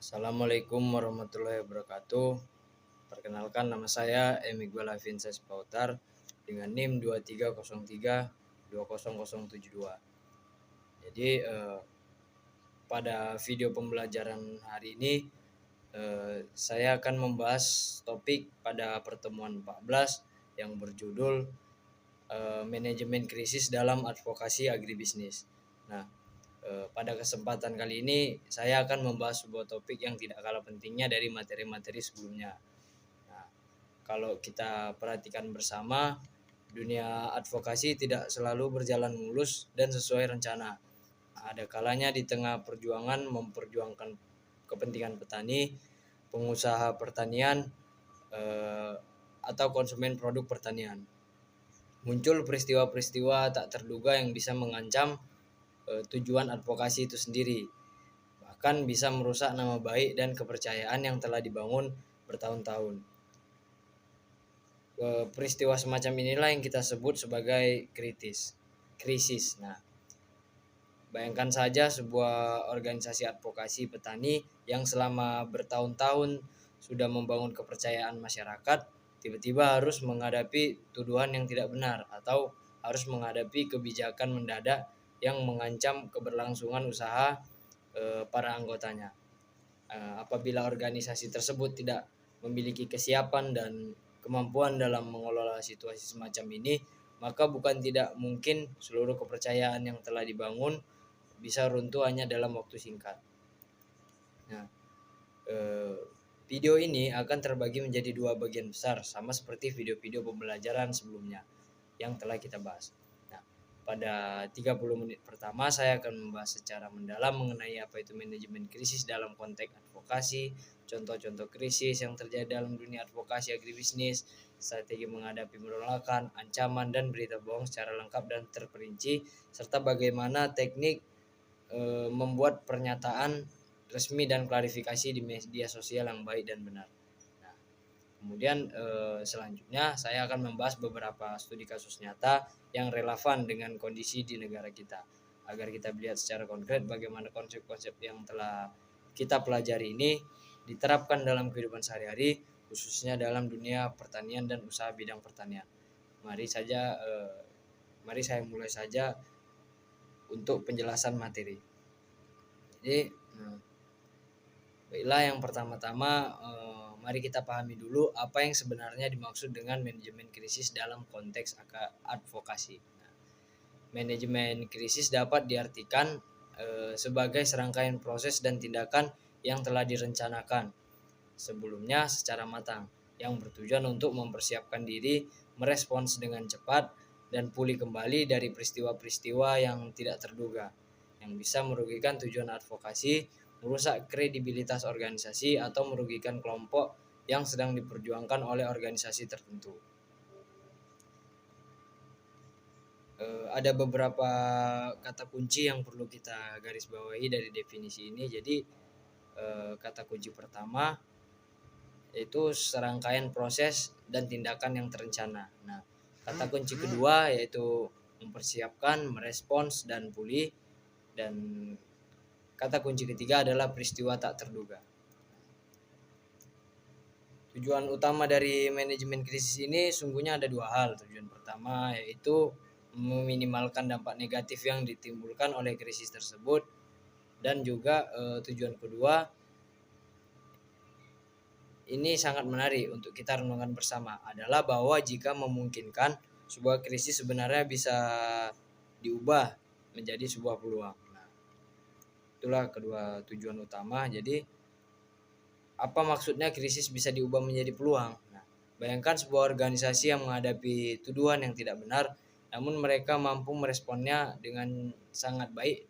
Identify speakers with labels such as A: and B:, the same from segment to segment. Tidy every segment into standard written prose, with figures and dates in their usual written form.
A: Assalamualaikum warahmatullahi wabarakatuh. Perkenalkan, nama saya Emigwal Vincent Pautar dengan NIM 2303 20072. Jadi pada video pembelajaran hari ini saya akan membahas topik pada pertemuan 14 yang berjudul manajemen krisis dalam advokasi agribisnis. Nah, pada kesempatan kali ini saya akan membahas sebuah topik yang tidak kalah pentingnya dari materi-materi sebelumnya. Nah, kalau kita perhatikan bersama, dunia advokasi tidak selalu berjalan mulus dan sesuai rencana. Ada kalanya di tengah perjuangan memperjuangkan kepentingan petani, pengusaha pertanian, atau konsumen produk pertanian, muncul peristiwa-peristiwa tak terduga yang bisa mengancam tujuan advokasi itu sendiri, bahkan bisa merusak nama baik dan kepercayaan yang telah dibangun bertahun-tahun. Peristiwa semacam inilah yang kita sebut sebagai krisis. Nah, bayangkan saja sebuah organisasi advokasi petani yang selama bertahun-tahun sudah membangun kepercayaan masyarakat, tiba-tiba harus menghadapi tuduhan yang tidak benar atau harus menghadapi kebijakan mendadak yang mengancam keberlangsungan usaha para anggotanya. Apabila organisasi tersebut tidak memiliki kesiapan dan kemampuan dalam mengelola situasi semacam ini, maka bukan tidak mungkin seluruh kepercayaan yang telah dibangun bisa runtuh hanya dalam waktu singkat. Nah, video ini akan terbagi menjadi dua bagian besar, sama seperti video-video pembelajaran sebelumnya yang telah kita bahas. Nah, pada 30 menit pertama saya akan membahas secara mendalam mengenai apa itu manajemen krisis dalam konteks advokasi, contoh-contoh krisis yang terjadi dalam dunia advokasi agribisnis, strategi menghadapi penolakan, ancaman, dan berita bohong secara lengkap dan terperinci, serta bagaimana teknik membuat pernyataan resmi dan klarifikasi di media sosial yang baik dan benar. Nah, kemudian selanjutnya saya akan membahas beberapa studi kasus nyata yang relevan dengan kondisi di negara kita, agar kita melihat secara konkret bagaimana konsep-konsep yang telah kita pelajari ini diterapkan dalam kehidupan sehari-hari, khususnya dalam dunia pertanian dan usaha bidang pertanian. Mari saya mulai saja untuk penjelasan materi. Jadi, baiklah, yang pertama-tama mari kita pahami dulu apa yang sebenarnya dimaksud dengan manajemen krisis dalam konteks advokasi. Nah, manajemen krisis dapat diartikan sebagai serangkaian proses dan tindakan yang telah direncanakan sebelumnya secara matang, yang bertujuan untuk mempersiapkan diri merespons dengan cepat dan pulih kembali dari peristiwa-peristiwa yang tidak terduga, yang bisa merugikan tujuan advokasi, merusak kredibilitas organisasi, atau merugikan kelompok yang sedang diperjuangkan oleh organisasi tertentu. Ada beberapa kata kunci yang perlu kita garis bawahi dari definisi ini. Jadi kata kunci pertama yaitu serangkaian proses dan tindakan yang terencana. Nah, kata kunci kedua yaitu mempersiapkan, merespons, dan pulih. Dan kata kunci ketiga adalah peristiwa tak terduga. Tujuan utama dari manajemen krisis ini sungguhnya ada dua hal. Tujuan pertama yaitu meminimalkan dampak negatif yang ditimbulkan oleh krisis tersebut, dan juga tujuan kedua ini sangat menarik untuk kita renungkan bersama adalah bahwa jika memungkinkan, sebuah krisis sebenarnya bisa diubah menjadi sebuah peluang. Nah, itulah kedua tujuan utama. Jadi apa maksudnya krisis bisa diubah menjadi peluang? Nah, bayangkan sebuah organisasi yang menghadapi tuduhan yang tidak benar, namun mereka mampu meresponnya dengan sangat baik,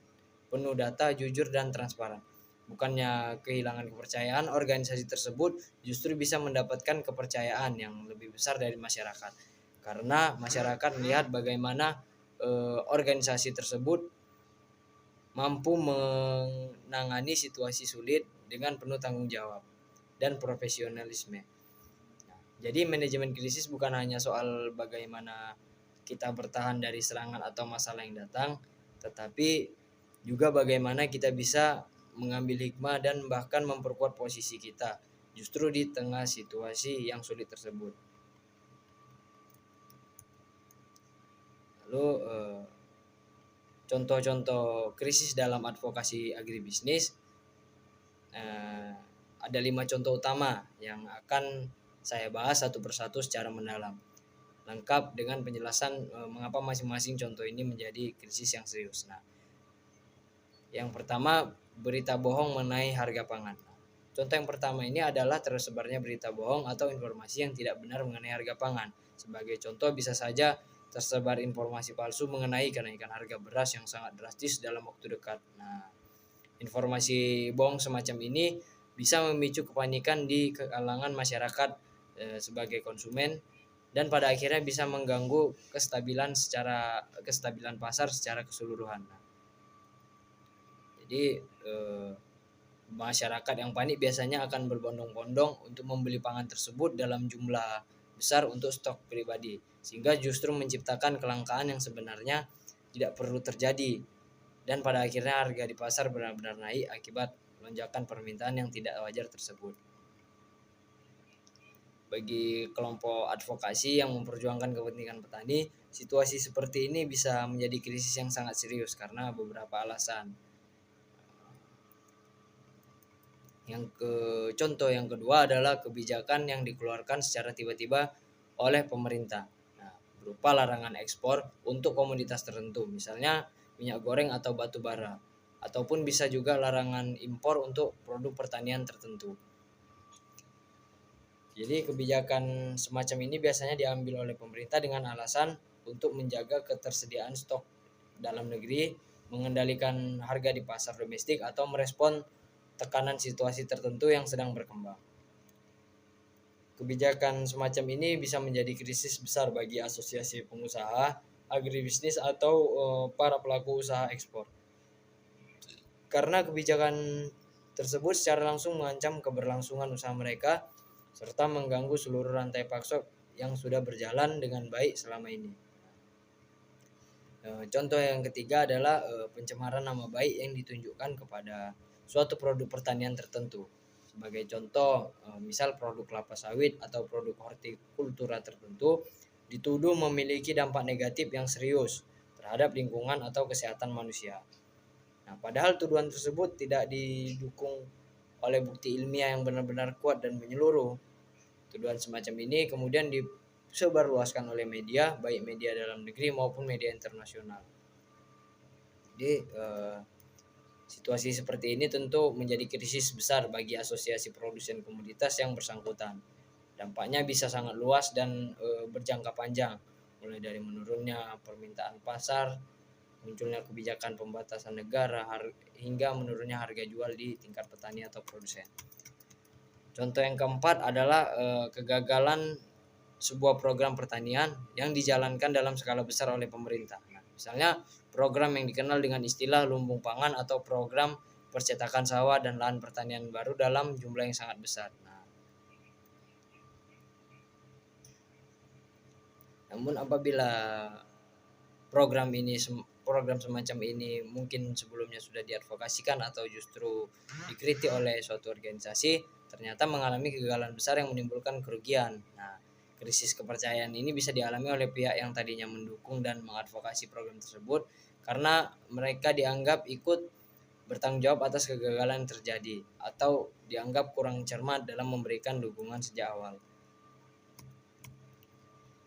A: penuh data, jujur, dan transparan. Bukannya kehilangan kepercayaan, organisasi tersebut justru bisa mendapatkan kepercayaan yang lebih besar dari masyarakat, karena masyarakat melihat bagaimana organisasi tersebut mampu menangani situasi sulit dengan penuh tanggung jawab dan profesionalisme. Jadi manajemen krisis bukan hanya soal bagaimana kita bertahan dari serangan atau masalah yang datang, tetapi juga bagaimana kita bisa mengambil hikmah dan bahkan memperkuat posisi kita justru di tengah situasi yang sulit tersebut. Lalu contoh-contoh krisis dalam advokasi agribisnis, ada 5 contoh utama yang akan saya bahas satu persatu secara mendalam, lengkap dengan penjelasan mengapa masing-masing contoh ini menjadi krisis yang serius. Nah, yang pertama, berita bohong mengenai harga pangan. Contoh yang pertama ini adalah tersebarnya berita bohong atau informasi yang tidak benar mengenai harga pangan. Sebagai contoh, bisa saja tersebar informasi palsu mengenai kenaikan harga beras yang sangat drastis dalam waktu dekat. Nah, informasi bohong semacam ini bisa memicu kepanikan di kalangan masyarakat sebagai konsumen dan pada akhirnya bisa mengganggu kestabilan pasar secara keseluruhan. Jadi masyarakat yang panik biasanya akan berbondong-bondong untuk membeli pangan tersebut dalam jumlah besar untuk stok pribadi, sehingga justru menciptakan kelangkaan yang sebenarnya tidak perlu terjadi, dan pada akhirnya harga di pasar benar-benar naik akibat lonjakan permintaan yang tidak wajar tersebut. Bagi kelompok advokasi yang memperjuangkan kepentingan petani, situasi seperti ini bisa menjadi krisis yang sangat serius karena beberapa alasan. Contoh yang kedua adalah kebijakan yang dikeluarkan secara tiba-tiba oleh pemerintah. Nah, berupa larangan ekspor untuk komoditas tertentu, misalnya minyak goreng atau batu bara, ataupun bisa juga larangan impor untuk produk pertanian tertentu. Jadi kebijakan semacam ini biasanya diambil oleh pemerintah dengan alasan untuk menjaga ketersediaan stok dalam negeri, mengendalikan harga di pasar domestik, atau merespon tekanan situasi tertentu yang sedang berkembang. Kebijakan semacam ini bisa menjadi krisis besar bagi asosiasi pengusaha agribisnis atau para pelaku usaha ekspor. Karena kebijakan tersebut secara langsung mengancam keberlangsungan usaha mereka serta mengganggu seluruh rantai pasok yang sudah berjalan dengan baik selama ini. Contoh yang ketiga adalah pencemaran nama baik yang ditunjukkan kepada suatu produk pertanian tertentu. Sebagai contoh, misal produk kelapa sawit atau produk hortikultura tertentu dituduh memiliki dampak negatif yang serius terhadap lingkungan atau kesehatan manusia. Nah, padahal tuduhan tersebut tidak didukung oleh bukti ilmiah yang benar-benar kuat dan menyeluruh. Tuduhan semacam ini kemudian disebarluaskan oleh media, baik media dalam negeri maupun media internasional. Jadi situasi seperti ini tentu menjadi krisis besar bagi asosiasi produsen komoditas yang bersangkutan. Dampaknya bisa sangat luas dan berjangka panjang, mulai dari menurunnya permintaan pasar, munculnya kebijakan pembatasan negara, hingga menurunnya harga jual di tingkat petani atau produsen. Contoh yang keempat adalah kegagalan sebuah program pertanian yang dijalankan dalam skala besar oleh pemerintah. Nah, misalnya program yang dikenal dengan istilah lumbung pangan atau program percetakan sawah dan lahan pertanian baru dalam jumlah yang sangat besar. Nah, namun apabila program semacam ini mungkin sebelumnya sudah diadvokasikan atau justru dikritik oleh suatu organisasi, ternyata mengalami kegagalan besar yang menimbulkan kerugian. Nah, krisis kepercayaan ini bisa dialami oleh pihak yang tadinya mendukung dan mengadvokasi program tersebut karena mereka dianggap ikut bertanggung jawab atas kegagalan yang terjadi atau dianggap kurang cermat dalam memberikan dukungan sejak awal.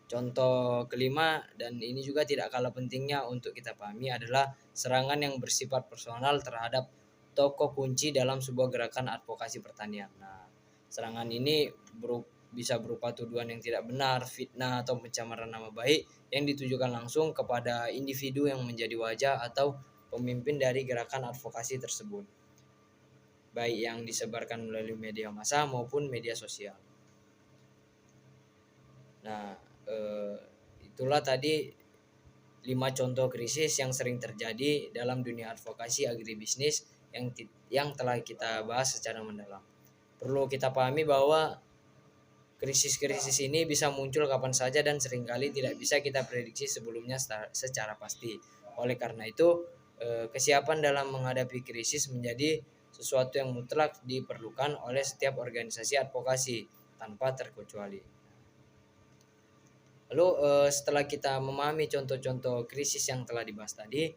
A: Contoh kelima, dan ini juga tidak kalah pentingnya untuk kita pahami, adalah serangan yang bersifat personal terhadap tokoh kunci dalam sebuah gerakan advokasi pertanian. Nah, serangan ini bisa berupa tuduhan yang tidak benar, fitnah, atau pencemaran nama baik yang ditujukan langsung kepada individu yang menjadi wajah atau pemimpin dari gerakan advokasi tersebut, baik yang disebarkan melalui media massa maupun media sosial. Nah, itulah tadi 5 contoh krisis yang sering terjadi dalam dunia advokasi agribisnis yang telah kita bahas secara mendalam. Perlu kita pahami bahwa krisis-krisis ini bisa muncul kapan saja dan seringkali tidak bisa kita prediksi sebelumnya secara pasti. Oleh karena itu, kesiapan dalam menghadapi krisis menjadi sesuatu yang mutlak diperlukan oleh setiap organisasi advokasi tanpa terkecuali. Lalu setelah kita memahami contoh-contoh krisis yang telah dibahas tadi,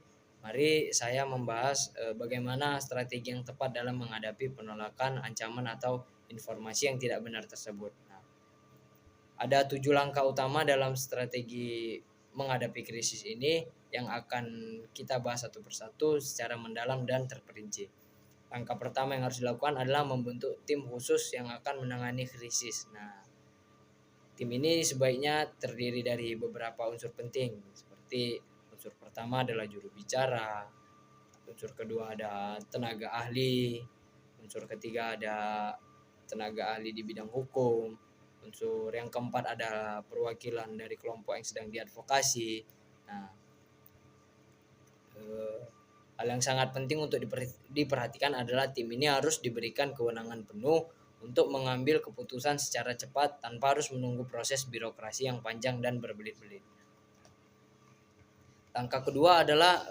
A: mari saya membahas bagaimana strategi yang tepat dalam menghadapi penolakan, ancaman atau informasi yang tidak benar tersebut. Nah, ada 7 langkah utama dalam strategi menghadapi krisis ini yang akan kita bahas satu persatu secara mendalam dan terperinci. Langkah pertama yang harus dilakukan adalah membentuk tim khusus yang akan menangani krisis. Nah, tim ini sebaiknya terdiri dari beberapa unsur penting, seperti unsur pertama adalah juru bicara, unsur kedua ada tenaga ahli, unsur ketiga ada tenaga ahli di bidang hukum, unsur yang keempat ada perwakilan dari kelompok yang sedang diadvokasi. Nah, hal yang sangat penting untuk diperhatikan adalah tim ini harus diberikan kewenangan penuh untuk mengambil keputusan secara cepat tanpa harus menunggu proses birokrasi yang panjang dan berbelit-belit. Langkah kedua adalah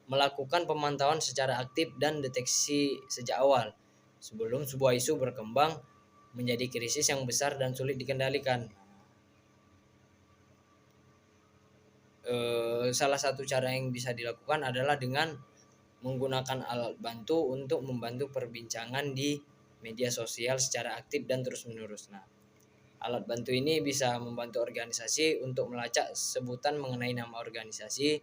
A: melakukan pemantauan secara aktif dan deteksi sejak awal sebelum sebuah isu berkembang menjadi krisis yang besar dan sulit dikendalikan. Salah satu cara yang bisa dilakukan adalah dengan menggunakan alat bantu untuk membantu perbincangan di media sosial secara aktif dan terus-menerus. Nah, alat bantu ini bisa membantu organisasi untuk melacak sebutan mengenai nama organisasi,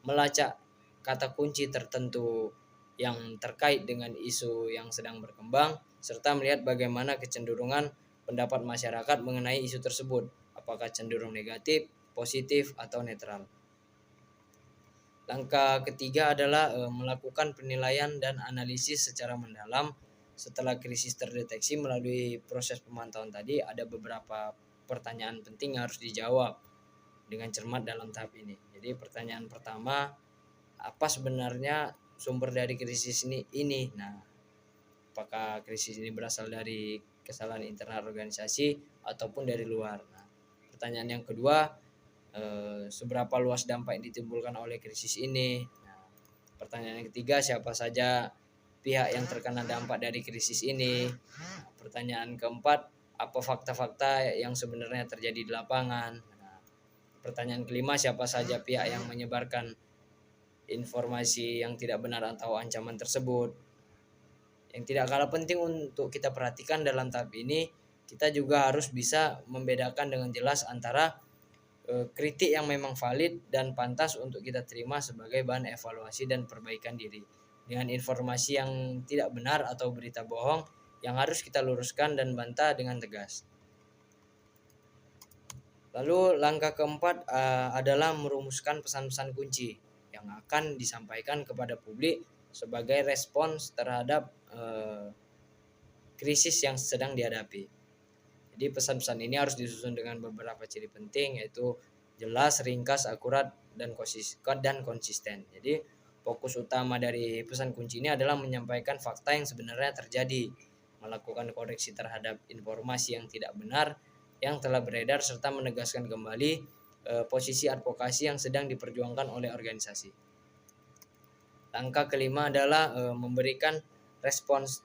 A: melacak kata kunci tertentu yang terkait dengan isu yang sedang berkembang, serta melihat bagaimana kecenderungan pendapat masyarakat mengenai isu tersebut, apakah cenderung negatif, positif, atau netral. Langkah ketiga adalah melakukan penilaian dan analisis secara mendalam. Setelah krisis terdeteksi melalui proses pemantauan tadi, ada beberapa pertanyaan penting yang harus dijawab dengan cermat dalam tahap ini. Jadi pertanyaan pertama, apa sebenarnya sumber dari krisis ini? Nah, apakah krisis ini berasal dari kesalahan internal organisasi ataupun dari luar? Nah, pertanyaan yang kedua, seberapa luas dampak yang ditimbulkan oleh krisis ini? Nah, pertanyaan yang ketiga, siapa saja pihak yang terkena dampak dari krisis ini? Nah, pertanyaan keempat, apa fakta-fakta yang sebenarnya terjadi di lapangan? Nah, pertanyaan kelima, siapa saja pihak yang menyebarkan informasi yang tidak benar atau ancaman tersebut? Yang tidak kalah penting untuk kita perhatikan dalam tahap ini, kita juga harus bisa membedakan dengan jelas antara kritik yang memang valid dan pantas untuk kita terima sebagai bahan evaluasi dan perbaikan diri, dengan informasi yang tidak benar atau berita bohong yang harus kita luruskan dan bantah dengan tegas. Lalu langkah keempat adalah merumuskan pesan-pesan kunci yang akan disampaikan kepada publik sebagai respons terhadap krisis yang sedang dihadapi. Jadi pesan-pesan ini harus disusun dengan beberapa ciri penting, yaitu jelas, ringkas, akurat, dan konsisten. Jadi fokus utama dari pesan kunci ini adalah menyampaikan fakta yang sebenarnya terjadi, melakukan koreksi terhadap informasi yang tidak benar yang telah beredar, serta menegaskan kembali posisi advokasi yang sedang diperjuangkan oleh organisasi. Langkah kelima adalah memberikan respons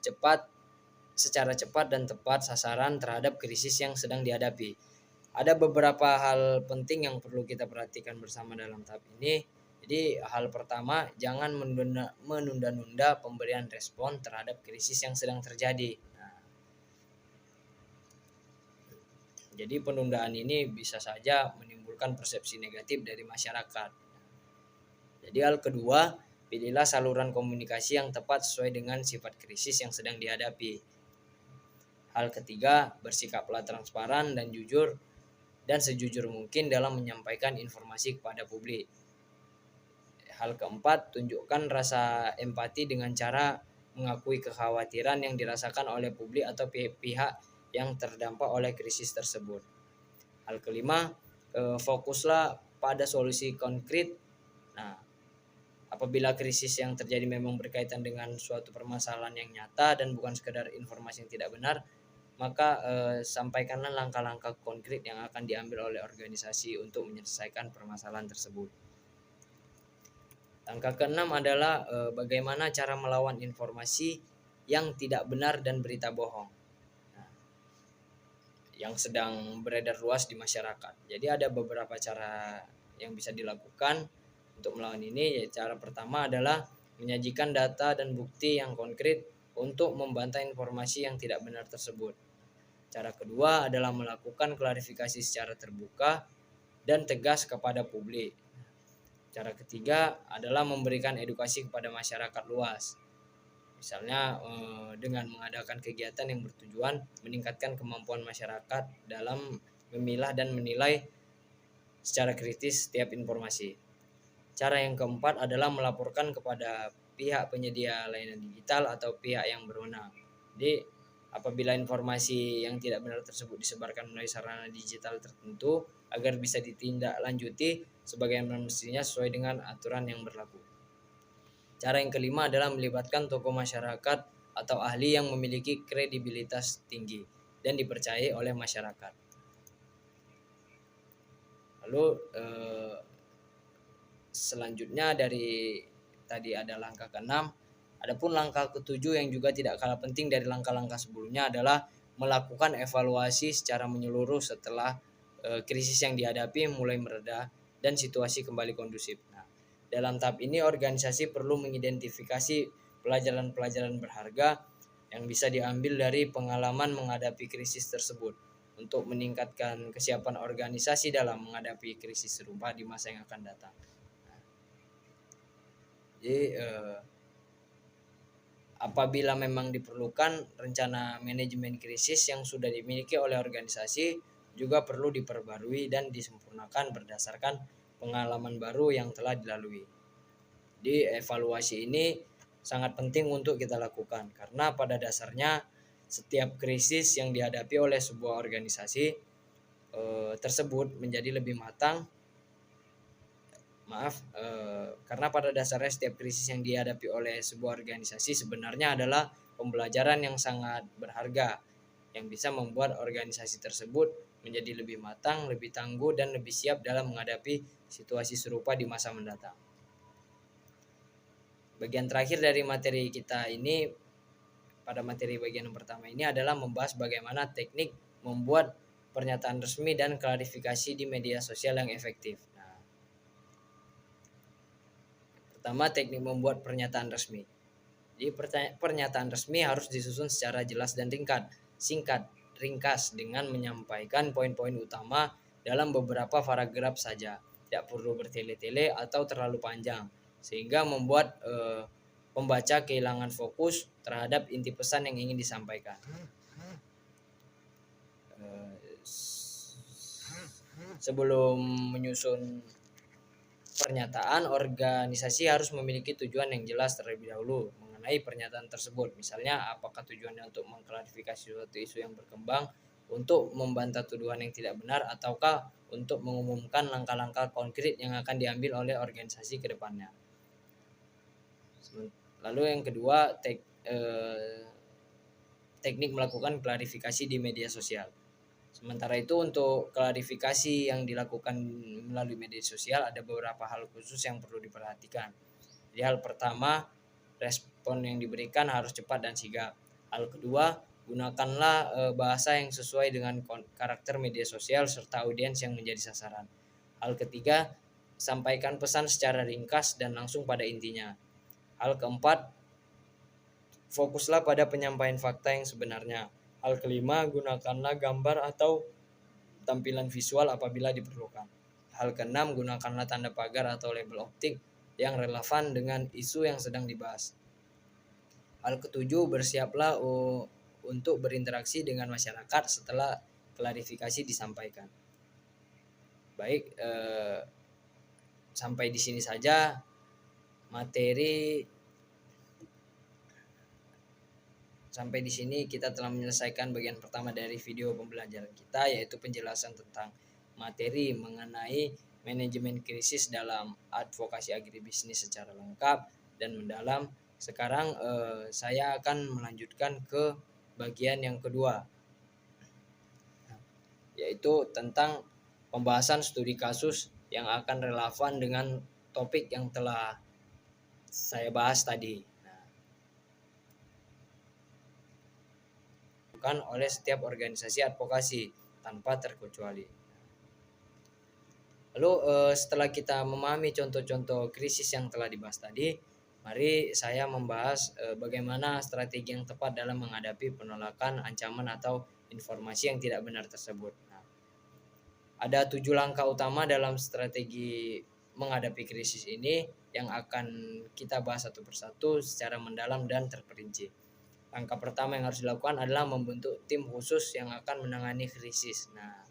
A: secara cepat dan tepat sasaran terhadap krisis yang sedang dihadapi. Ada beberapa hal penting yang perlu kita perhatikan bersama dalam tahap ini. Jadi hal pertama, jangan menunda-nunda pemberian respon terhadap krisis yang sedang terjadi. Nah, jadi penundaan ini bisa saja menimbulkan persepsi negatif dari masyarakat. Jadi hal kedua, pilihlah saluran komunikasi yang tepat sesuai dengan sifat krisis yang sedang dihadapi. Hal ketiga, bersikaplah transparan dan jujur dan sejujur mungkin dalam menyampaikan informasi kepada publik. Hal keempat, tunjukkan rasa empati dengan cara mengakui kekhawatiran yang dirasakan oleh publik atau pihak yang terdampak oleh krisis tersebut. Hal kelima, fokuslah pada solusi konkret. Nah, apabila krisis yang terjadi memang berkaitan dengan suatu permasalahan yang nyata dan bukan sekedar informasi yang tidak benar, maka sampaikanlah langkah-langkah konkret yang akan diambil oleh organisasi untuk menyelesaikan permasalahan tersebut. Langkah keenam adalah bagaimana cara melawan informasi yang tidak benar dan berita bohong yang sedang beredar luas di masyarakat. Jadi ada beberapa cara yang bisa dilakukan untuk melawan ini. Ya, cara pertama adalah menyajikan data dan bukti yang konkret untuk membantah informasi yang tidak benar tersebut. Cara kedua adalah melakukan klarifikasi secara terbuka dan tegas kepada publik. Cara ketiga adalah memberikan edukasi kepada masyarakat luas. Misalnya dengan mengadakan kegiatan yang bertujuan meningkatkan kemampuan masyarakat dalam memilah dan menilai secara kritis setiap informasi. Cara yang keempat adalah melaporkan kepada pihak penyedia layanan digital atau pihak yang berwenang. Jadi apabila informasi yang tidak benar tersebut disebarkan melalui sarana digital tertentu agar bisa ditindaklanjuti sebagaimana mestinya sesuai dengan aturan yang berlaku. Cara yang kelima adalah melibatkan tokoh masyarakat atau ahli yang memiliki kredibilitas tinggi dan dipercayai oleh masyarakat. Lalu selanjutnya dari tadi ada langkah ke-6, adapun langkah ke-7 yang juga tidak kalah penting dari langkah-langkah sebelumnya adalah melakukan evaluasi secara menyeluruh setelah krisis yang dihadapi mulai mereda dan situasi kembali kondusif. Dalam tahap ini organisasi perlu mengidentifikasi pelajaran-pelajaran berharga yang bisa diambil dari pengalaman menghadapi krisis tersebut untuk meningkatkan kesiapan organisasi dalam menghadapi krisis serupa di masa yang akan datang. Jadi apabila memang diperlukan rencana manajemen krisis yang sudah dimiliki oleh organisasi juga perlu diperbarui dan disempurnakan berdasarkan pengalaman baru yang telah dilalui. Di evaluasi ini sangat penting untuk kita lakukan karena pada dasarnya setiap krisis yang dihadapi oleh sebuah organisasi tersebut menjadi lebih matang. Karena pada dasarnya setiap krisis yang dihadapi oleh sebuah organisasi sebenarnya adalah pembelajaran yang sangat berharga yang bisa membuat organisasi tersebut menjadi lebih matang, lebih tangguh, dan lebih siap dalam menghadapi situasi serupa di masa mendatang. Bagian terakhir dari materi kita ini, pada materi bagian yang pertama ini adalah membahas bagaimana teknik membuat pernyataan resmi dan klarifikasi di media sosial yang efektif. Pertama, teknik membuat pernyataan resmi. Jadi pernyataan resmi harus disusun secara jelas dan singkat, ringkas dengan menyampaikan poin-poin utama dalam beberapa paragraf saja. Tidak perlu bertele-tele atau terlalu panjang sehingga membuat pembaca kehilangan fokus terhadap inti pesan yang ingin disampaikan. Sebelum menyusun pernyataan, organisasi harus memiliki tujuan yang jelas terlebih dahulu mengenai pernyataan tersebut. Misalnya, apakah tujuannya untuk mengklarifikasi suatu isu yang berkembang, untuk membantah tuduhan yang tidak benar, ataukah untuk mengumumkan langkah-langkah konkret yang akan diambil oleh organisasi ke depannya. Lalu yang kedua, teknik melakukan klarifikasi di media sosial. Sementara itu untuk klarifikasi yang dilakukan melalui media sosial ada beberapa hal khusus yang perlu diperhatikan. Jadi hal pertama, respon yang diberikan harus cepat dan sigap. Hal kedua, gunakanlah bahasa yang sesuai dengan karakter media sosial serta audiens yang menjadi sasaran. Hal ketiga, sampaikan pesan secara ringkas dan langsung pada intinya. Hal keempat, fokuslah pada penyampaian fakta yang sebenarnya. Hal kelima, gunakanlah gambar atau tampilan visual apabila diperlukan. Hal keenam, gunakanlah tanda pagar atau label optik yang relevan dengan isu yang sedang dibahas. Hal ketujuh, bersiaplah untuk berinteraksi dengan masyarakat setelah klarifikasi disampaikan. Baik, sampai di sini saja materi. Sampai di sini kita telah menyelesaikan bagian pertama dari video pembelajaran kita, yaitu penjelasan tentang materi mengenai manajemen krisis dalam advokasi agribisnis secara lengkap dan mendalam. Sekarang saya akan melanjutkan ke bagian yang kedua, yaitu tentang pembahasan studi kasus yang akan relevan dengan topik yang telah saya bahas tadi. dilakukan oleh setiap organisasi advokasi tanpa terkecuali. Lalu setelah kita memahami contoh-contoh krisis yang telah dibahas tadi, mari saya membahas bagaimana strategi yang tepat dalam menghadapi penolakan, ancaman, atau informasi yang tidak benar tersebut. Nah, ada 7 langkah utama dalam strategi menghadapi krisis ini yang akan kita bahas satu persatu secara mendalam dan terperinci. Langkah pertama yang harus dilakukan adalah membentuk tim khusus yang akan menangani krisis. Nah,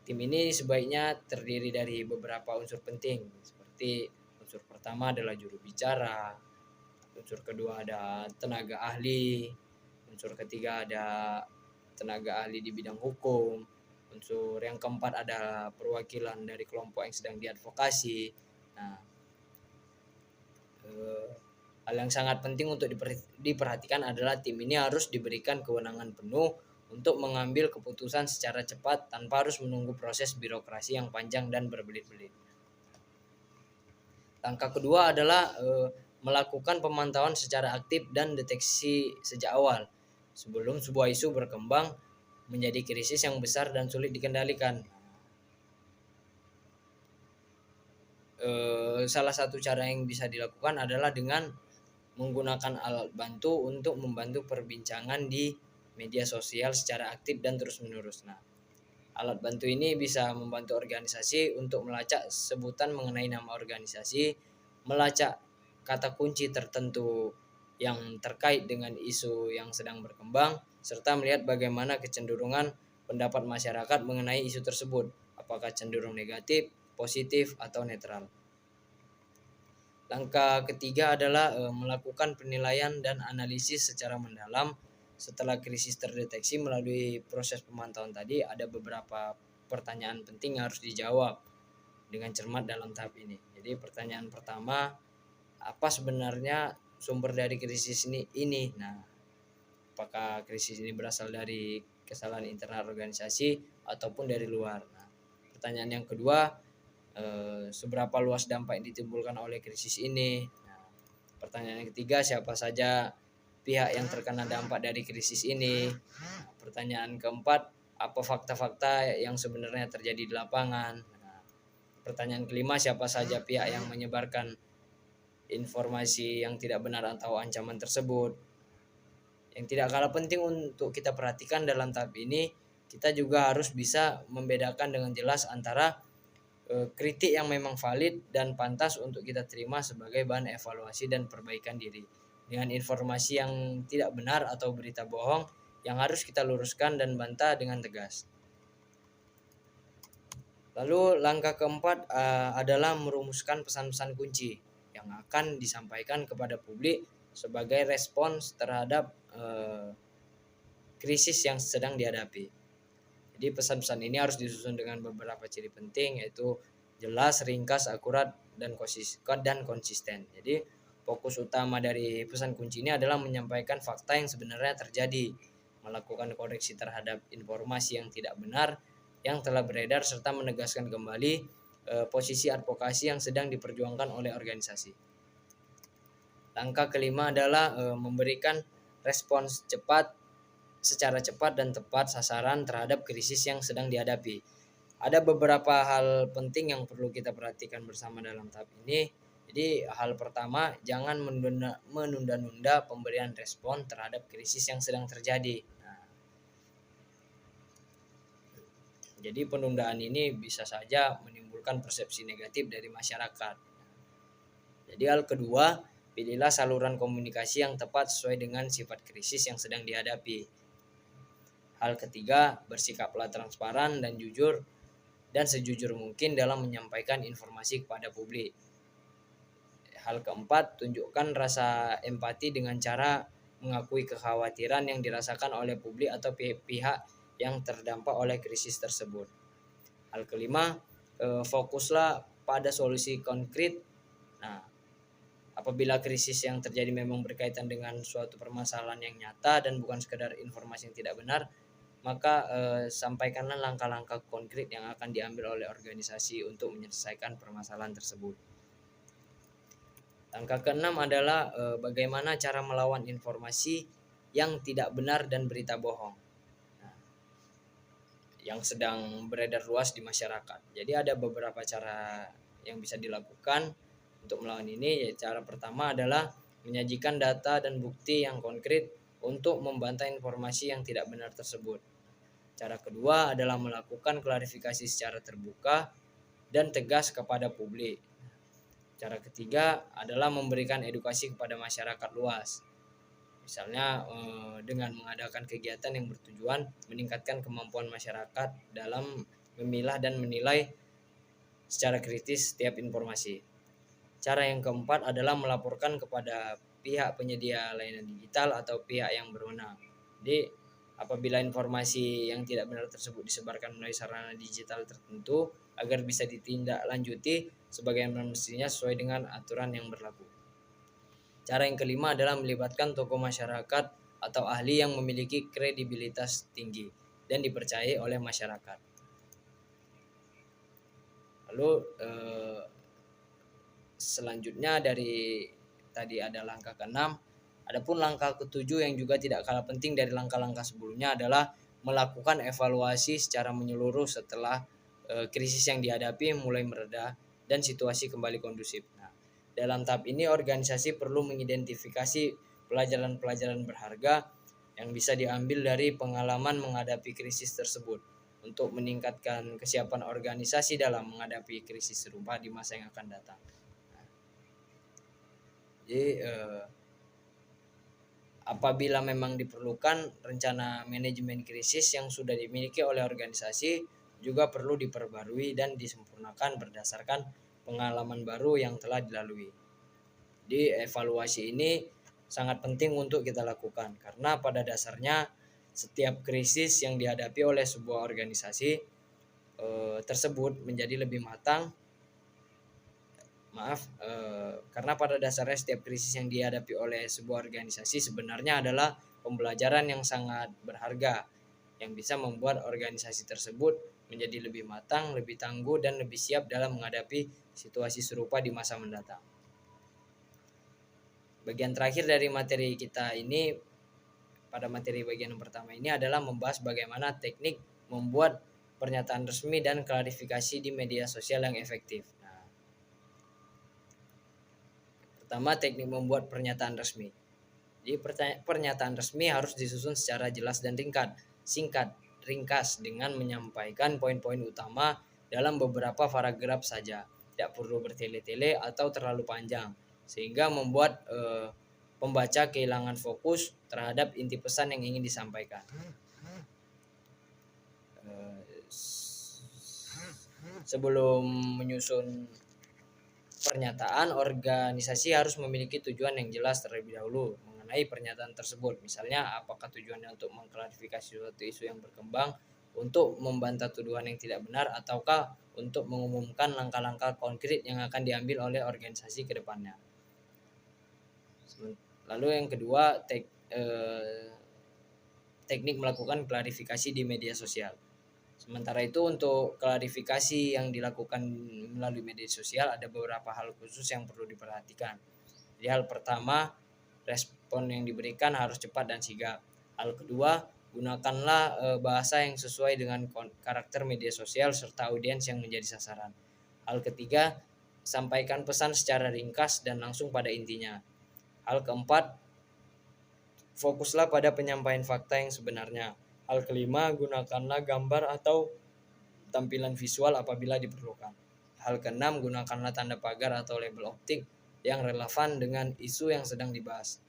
A: tim ini sebaiknya terdiri dari beberapa unsur penting, seperti unsur pertama adalah juru bicara, unsur kedua ada tenaga ahli, unsur ketiga ada tenaga ahli di bidang hukum, unsur yang keempat ada perwakilan dari kelompok yang sedang diadvokasi. Nah, hal yang sangat penting untuk diperhatikan adalah tim ini harus diberikan kewenangan penuh untuk mengambil keputusan secara cepat tanpa harus menunggu proses birokrasi yang panjang dan berbelit-belit. Langkah kedua adalah melakukan pemantauan secara aktif dan deteksi sejak awal sebelum sebuah isu berkembang menjadi krisis yang besar dan sulit dikendalikan. Salah satu cara yang bisa dilakukan adalah dengan menggunakan alat bantu untuk membantu perbincangan di media sosial secara aktif dan terus-menerus. Nah, alat bantu ini bisa membantu organisasi untuk melacak sebutan mengenai nama organisasi, melacak kata kunci tertentu yang terkait dengan isu yang sedang berkembang, serta melihat bagaimana kecenderungan pendapat masyarakat mengenai isu tersebut, apakah cenderung negatif, positif, atau netral. Langkah ketiga adalah melakukan penilaian dan analisis secara mendalam. Setelah krisis terdeteksi melalui proses pemantauan tadi, ada beberapa pertanyaan penting yang harus dijawab dengan cermat dalam tahap ini. Jadi pertanyaan pertama, apa sebenarnya sumber dari krisis ini? Nah, apakah krisis ini berasal dari kesalahan internal organisasi ataupun dari luar? Nah, pertanyaan yang kedua, seberapa luas dampak yang ditimbulkan oleh krisis ini? Nah, pertanyaan yang ketiga, siapa saja pihak yang terkena dampak dari krisis ini? Nah, pertanyaan keempat, apa fakta-fakta yang sebenarnya terjadi di lapangan? Nah, pertanyaan kelima, siapa saja pihak yang menyebarkan informasi yang tidak benar atau ancaman tersebut? Yang tidak kalah penting untuk kita perhatikan dalam tahap ini, kita juga harus bisa membedakan dengan jelas antara kritik yang memang valid dan pantas untuk kita terima sebagai bahan evaluasi dan perbaikan diri, dengan informasi yang tidak benar atau berita bohong yang harus kita luruskan dan bantah dengan tegas. Lalu langkah keempat adalah merumuskan pesan-pesan kunci yang akan disampaikan kepada publik sebagai respons terhadap krisis yang sedang dihadapi. Jadi pesan-pesan ini harus disusun dengan beberapa ciri penting, yaitu jelas, ringkas, akurat, dan konsisten. Jadi fokus utama dari pesan kunci ini adalah menyampaikan fakta yang sebenarnya terjadi, melakukan koreksi terhadap informasi yang tidak benar yang telah beredar, serta menegaskan kembali posisi advokasi yang sedang diperjuangkan oleh organisasi. Langkah kelima adalah memberikan respons secara cepat dan tepat sasaran terhadap krisis yang sedang dihadapi. Ada beberapa hal penting yang perlu kita perhatikan bersama dalam tahap ini. Jadi hal pertama, jangan menunda-nunda pemberian respon terhadap krisis yang sedang terjadi. Nah, jadi penundaan ini bisa saja menimbulkan persepsi negatif dari masyarakat. Jadi hal kedua, pilihlah saluran komunikasi yang tepat sesuai dengan sifat krisis yang sedang dihadapi. Hal ketiga, bersikaplah transparan dan jujur dan sejujur mungkin dalam menyampaikan informasi kepada publik. Hal keempat, tunjukkan rasa empati dengan cara mengakui kekhawatiran yang dirasakan oleh publik atau pihak yang terdampak oleh krisis tersebut. Hal kelima, fokuslah pada solusi konkret. Nah, apabila krisis yang terjadi memang berkaitan dengan suatu permasalahan yang nyata dan bukan sekedar informasi yang tidak benar, maka sampaikanlah langkah-langkah konkret yang akan diambil oleh organisasi untuk menyelesaikan permasalahan tersebut. Langkah keenam adalah bagaimana cara melawan informasi yang tidak benar dan berita bohong yang sedang beredar luas di masyarakat. Jadi ada beberapa cara yang bisa dilakukan untuk melawan ini. Ya, cara pertama adalah menyajikan data dan bukti yang konkret untuk membantah informasi yang tidak benar tersebut. Cara kedua adalah melakukan klarifikasi secara terbuka dan tegas kepada publik. Cara ketiga adalah memberikan edukasi kepada masyarakat luas. Misalnya dengan mengadakan kegiatan yang bertujuan meningkatkan kemampuan masyarakat dalam memilah dan menilai secara kritis setiap informasi. Cara yang keempat adalah melaporkan kepada pihak penyedia layanan digital atau pihak yang berwenang. Jadi apabila informasi yang tidak benar tersebut disebarkan melalui sarana digital tertentu agar bisa ditindaklanjuti sebagaimana mestinya sesuai dengan aturan yang berlaku. Cara yang kelima adalah melibatkan tokoh masyarakat atau ahli yang memiliki kredibilitas tinggi dan dipercayai oleh masyarakat. Lalu selanjutnya dari tadi ada langkah ke-6, adapun langkah ke-7 yang juga tidak kalah penting dari langkah-langkah sebelumnya adalah melakukan evaluasi secara menyeluruh setelah krisis yang dihadapi mulai mereda dan situasi kembali kondusif. Dalam tahap ini organisasi perlu mengidentifikasi pelajaran-pelajaran berharga yang bisa diambil dari pengalaman menghadapi krisis tersebut untuk meningkatkan kesiapan organisasi dalam menghadapi krisis serupa di masa yang akan datang. Jadi apabila memang diperlukan rencana manajemen krisis yang sudah dimiliki oleh organisasi juga perlu diperbarui dan disempurnakan berdasarkan pengalaman baru yang telah dilalui. Di evaluasi ini sangat penting untuk kita lakukan karena pada dasarnya setiap krisis yang dihadapi oleh sebuah organisasi tersebut menjadi lebih matang. Karena pada dasarnya setiap krisis yang dihadapi oleh sebuah organisasi sebenarnya adalah pembelajaran yang sangat berharga yang bisa membuat organisasi tersebut menjadi lebih matang, lebih tangguh, dan lebih siap dalam menghadapi situasi serupa di masa mendatang. Bagian terakhir dari materi kita ini, pada materi bagian yang pertama ini adalah membahas bagaimana teknik membuat pernyataan resmi dan klarifikasi di media sosial yang efektif. Pertama, teknik membuat pernyataan resmi. Jadi pernyataan resmi harus disusun secara jelas dan singkat, ringkas dengan menyampaikan poin-poin utama dalam beberapa paragraf saja. Tidak perlu bertele-tele atau terlalu panjang sehingga membuat pembaca kehilangan fokus terhadap inti pesan yang ingin disampaikan. Sebelum menyusun pernyataan, organisasi harus memiliki tujuan yang jelas terlebih dahulu mengenai pernyataan tersebut. Misalnya, apakah tujuannya untuk mengklarifikasi suatu isu yang berkembang, untuk membantah tuduhan yang tidak benar, ataukah untuk mengumumkan langkah-langkah konkret yang akan diambil oleh organisasi ke depannya. Lalu yang kedua, teknik melakukan klarifikasi di media sosial. Sementara itu untuk klarifikasi yang dilakukan melalui media sosial ada beberapa hal khusus yang perlu diperhatikan. Jadi hal pertama, respon yang diberikan harus cepat dan sigap. Hal kedua, gunakanlah bahasa yang sesuai dengan karakter media sosial serta audiens yang menjadi sasaran. Hal ketiga, sampaikan pesan secara ringkas dan langsung pada intinya. Hal keempat, fokuslah pada penyampaian fakta yang sebenarnya. Hal kelima, gunakanlah gambar atau tampilan visual apabila diperlukan. Hal keenam, gunakanlah tanda pagar atau label optik yang relevan dengan isu yang sedang dibahas.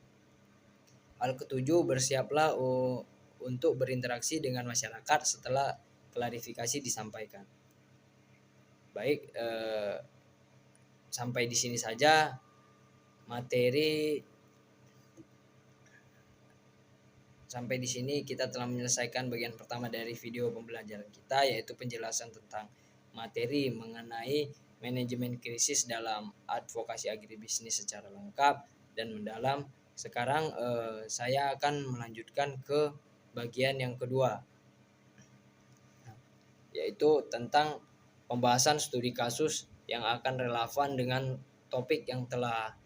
A: Hal ketujuh, bersiaplah untuk berinteraksi dengan masyarakat setelah klarifikasi disampaikan. Baik, sampai di sini saja materi. Sampai di sini kita telah menyelesaikan bagian pertama dari video pembelajaran kita, yaitu penjelasan tentang materi mengenai manajemen krisis dalam advokasi agribisnis secara lengkap dan mendalam. Sekarang saya akan melanjutkan ke bagian yang kedua, yaitu tentang pembahasan studi kasus yang akan relevan dengan topik yang telah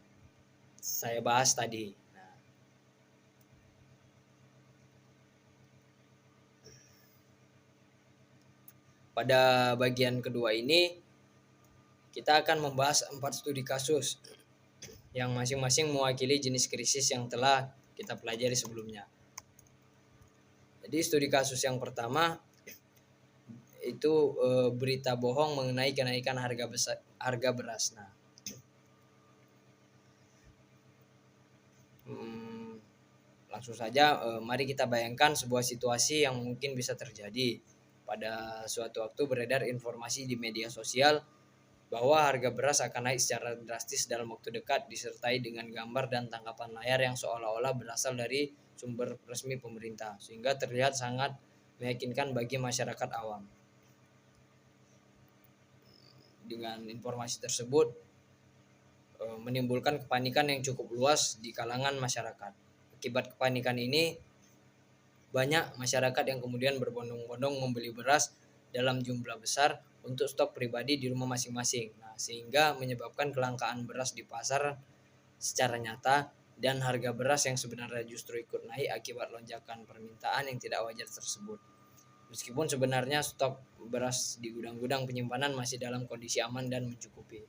A: saya bahas tadi. Pada bagian kedua ini kita akan membahas 4 studi kasus yang masing-masing mewakili jenis krisis yang telah kita pelajari sebelumnya. Jadi studi kasus yang pertama itu berita bohong mengenai kenaikan harga beras. Nah, langsung saja mari kita bayangkan sebuah situasi yang mungkin bisa terjadi. Pada suatu waktu beredar informasi di media sosial bahwa harga beras akan naik secara drastis dalam waktu dekat, disertai dengan gambar dan tangkapan layar yang seolah-olah berasal dari sumber resmi pemerintah, sehingga terlihat sangat meyakinkan bagi masyarakat awam. Dengan informasi tersebut menimbulkan kepanikan yang cukup luas di kalangan masyarakat. Akibat kepanikan ini, banyak masyarakat yang kemudian berbondong-bondong membeli beras dalam jumlah besar untuk stok pribadi di rumah masing-masing. Nah, sehingga menyebabkan kelangkaan beras di pasar secara nyata dan harga beras yang sebenarnya justru ikut naik akibat lonjakan permintaan yang tidak wajar tersebut. Meskipun sebenarnya stok beras di gudang-gudang penyimpanan masih dalam kondisi aman dan mencukupi.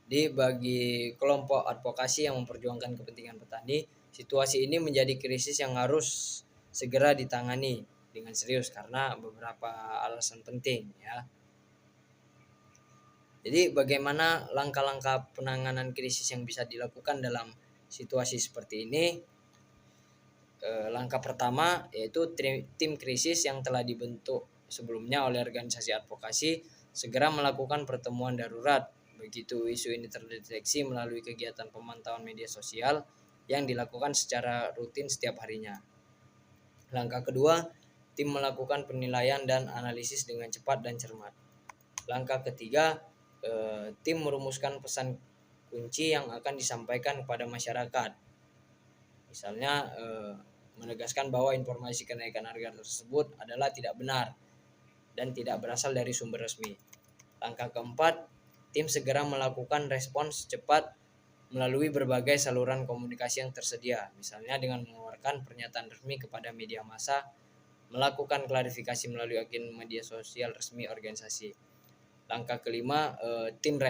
A: Bagi kelompok advokasi yang memperjuangkan kepentingan petani, situasi ini menjadi krisis yang harus segera ditangani dengan serius karena beberapa alasan penting ya. Jadi bagaimana langkah-langkah penanganan krisis yang bisa dilakukan dalam situasi seperti ini? Langkah pertama yaitu tim krisis yang telah dibentuk sebelumnya oleh organisasi advokasi segera melakukan pertemuan darurat. Begitu isu ini terdeteksi melalui kegiatan pemantauan media sosial yang dilakukan secara rutin setiap harinya. Langkah kedua, tim melakukan penilaian dan analisis dengan cepat dan cermat. Langkah ketiga, tim merumuskan pesan kunci yang akan disampaikan kepada masyarakat. Misalnya menegaskan bahwa informasi kenaikan harga tersebut adalah tidak benar dan tidak berasal dari sumber resmi. Langkah keempat, tim segera melakukan respons cepat melalui berbagai saluran komunikasi yang tersedia, misalnya dengan mengeluarkan pernyataan resmi kepada media massa, melakukan klarifikasi melalui akun media sosial resmi organisasi. Langkah kelima, tim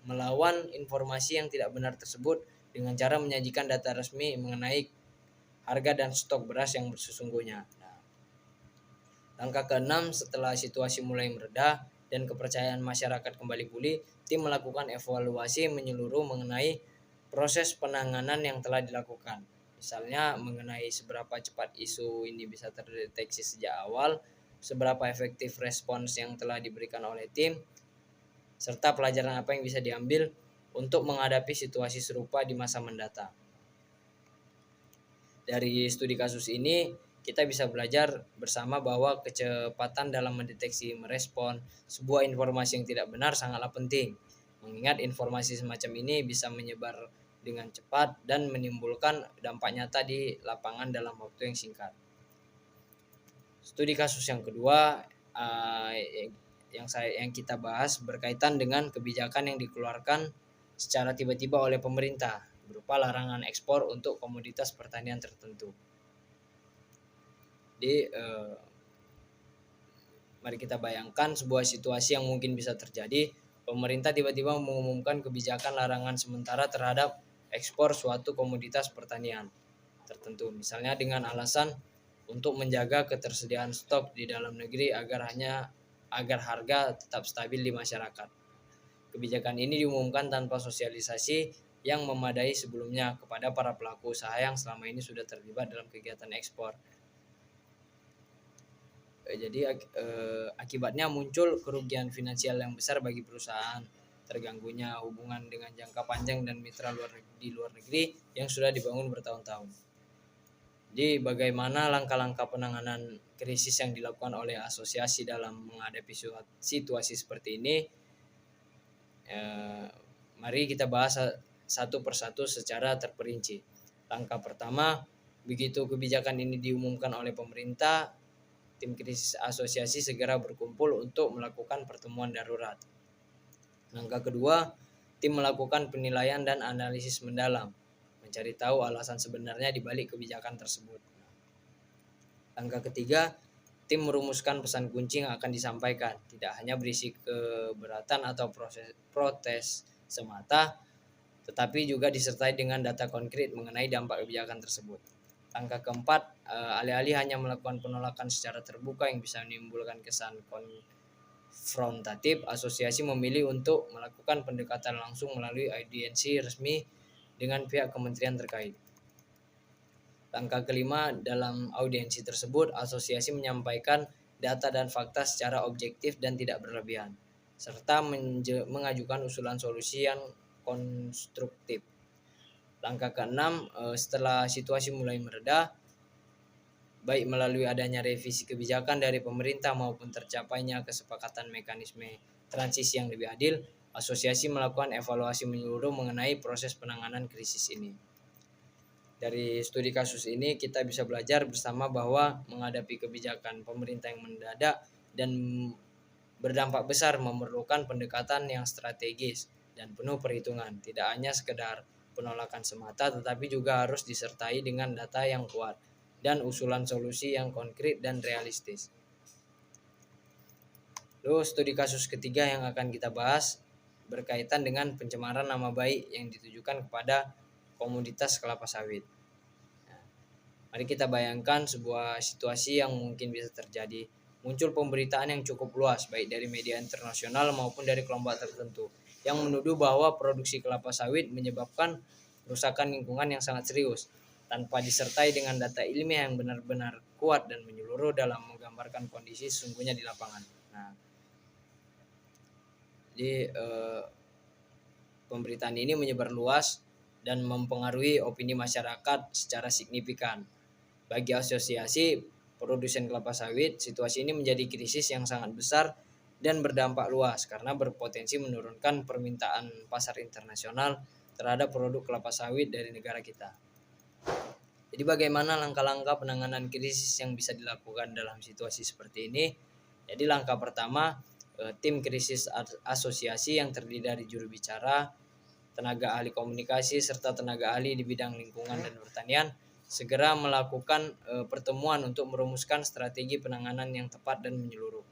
A: melawan informasi yang tidak benar tersebut dengan cara menyajikan data resmi mengenai harga dan stok beras yang sesungguhnya. Nah, langkah keenam, setelah situasi mulai mereda dan kepercayaan masyarakat kembali pulih, tim melakukan evaluasi menyeluruh mengenai proses penanganan yang telah dilakukan. Misalnya mengenai seberapa cepat isu ini bisa terdeteksi sejak awal, seberapa efektif respons yang telah diberikan oleh tim, serta pelajaran apa yang bisa diambil untuk menghadapi situasi serupa di masa mendatang. Dari studi kasus ini, kita bisa belajar bersama bahwa kecepatan dalam mendeteksi merespon sebuah informasi yang tidak benar sangatlah penting. Mengingat informasi semacam ini bisa menyebar dengan cepat dan menimbulkan dampak nyata di lapangan dalam waktu yang singkat. Studi kasus yang kedua yang kita bahas berkaitan dengan kebijakan yang dikeluarkan secara tiba-tiba oleh pemerintah berupa larangan ekspor untuk komoditas pertanian tertentu. Jadi mari kita bayangkan sebuah situasi yang mungkin bisa terjadi. Pemerintah tiba-tiba mengumumkan kebijakan larangan sementara terhadap ekspor suatu komoditas pertanian tertentu, misalnya dengan alasan untuk menjaga ketersediaan stok di dalam negeri agar harga tetap stabil di masyarakat. Kebijakan ini diumumkan tanpa sosialisasi yang memadai sebelumnya kepada para pelaku usaha yang selama ini sudah terlibat dalam kegiatan ekspor. Jadi akibatnya muncul kerugian finansial yang besar bagi perusahaan, terganggunya hubungan dengan jangka panjang dan mitra di luar negeri yang sudah dibangun bertahun-tahun. Jadi bagaimana langkah-langkah penanganan krisis yang dilakukan oleh asosiasi dalam menghadapi situasi seperti ini? Mari kita bahas satu persatu secara terperinci. Langkah pertama, begitu kebijakan ini diumumkan oleh pemerintah, tim krisis asosiasi segera berkumpul untuk melakukan pertemuan darurat. Langkah kedua, tim melakukan penilaian dan analisis mendalam, mencari tahu alasan sebenarnya di balik kebijakan tersebut. Langkah ketiga, tim merumuskan pesan kunci yang akan disampaikan, tidak hanya berisi keberatan atau protes semata, tetapi juga disertai dengan data konkret mengenai dampak kebijakan tersebut. Langkah keempat, alih-alih hanya melakukan penolakan secara terbuka yang bisa menimbulkan kesan konfrontatif, asosiasi memilih untuk melakukan pendekatan langsung melalui audiensi resmi dengan pihak kementerian terkait. Langkah kelima, dalam audiensi tersebut, asosiasi menyampaikan data dan fakta secara objektif dan tidak berlebihan, serta mengajukan usulan solusi yang konstruktif. Langkah keenam, setelah situasi mulai mereda, baik melalui adanya revisi kebijakan dari pemerintah maupun tercapainya kesepakatan mekanisme transisi yang lebih adil, asosiasi melakukan evaluasi menyeluruh mengenai proses penanganan krisis ini. Dari studi kasus ini kita bisa belajar bersama bahwa menghadapi kebijakan pemerintah yang mendadak dan berdampak besar memerlukan pendekatan yang strategis dan penuh perhitungan. Tidak hanya sekedar penolakan semata, tetapi juga harus disertai dengan data yang kuat dan usulan solusi yang konkret dan realistis. Lalu studi kasus ketiga yang akan kita bahas berkaitan dengan pencemaran nama baik yang ditujukan kepada komoditas kelapa sawit. Nah, mari kita bayangkan sebuah situasi yang mungkin bisa terjadi. Muncul pemberitaan yang cukup luas baik dari media internasional maupun dari kelompok tertentu yang menuduh bahwa produksi kelapa sawit menyebabkan kerusakan lingkungan yang sangat serius tanpa disertai dengan data ilmiah yang benar-benar kuat dan menyeluruh dalam menggambarkan kondisi sesungguhnya di lapangan. Nah, jadi pemberitaan ini menyebar luas dan mempengaruhi opini masyarakat secara signifikan. Bagi asosiasi produsen kelapa sawit, situasi ini menjadi krisis yang sangat besar dan berdampak luas karena berpotensi menurunkan permintaan pasar internasional terhadap produk kelapa sawit dari negara kita. Jadi bagaimana langkah-langkah penanganan krisis yang bisa dilakukan dalam situasi seperti ini? Jadi langkah pertama, tim krisis asosiasi yang terdiri dari juru bicara, tenaga ahli komunikasi, serta tenaga ahli di bidang lingkungan dan pertanian segera melakukan pertemuan untuk merumuskan strategi penanganan yang tepat dan menyeluruh.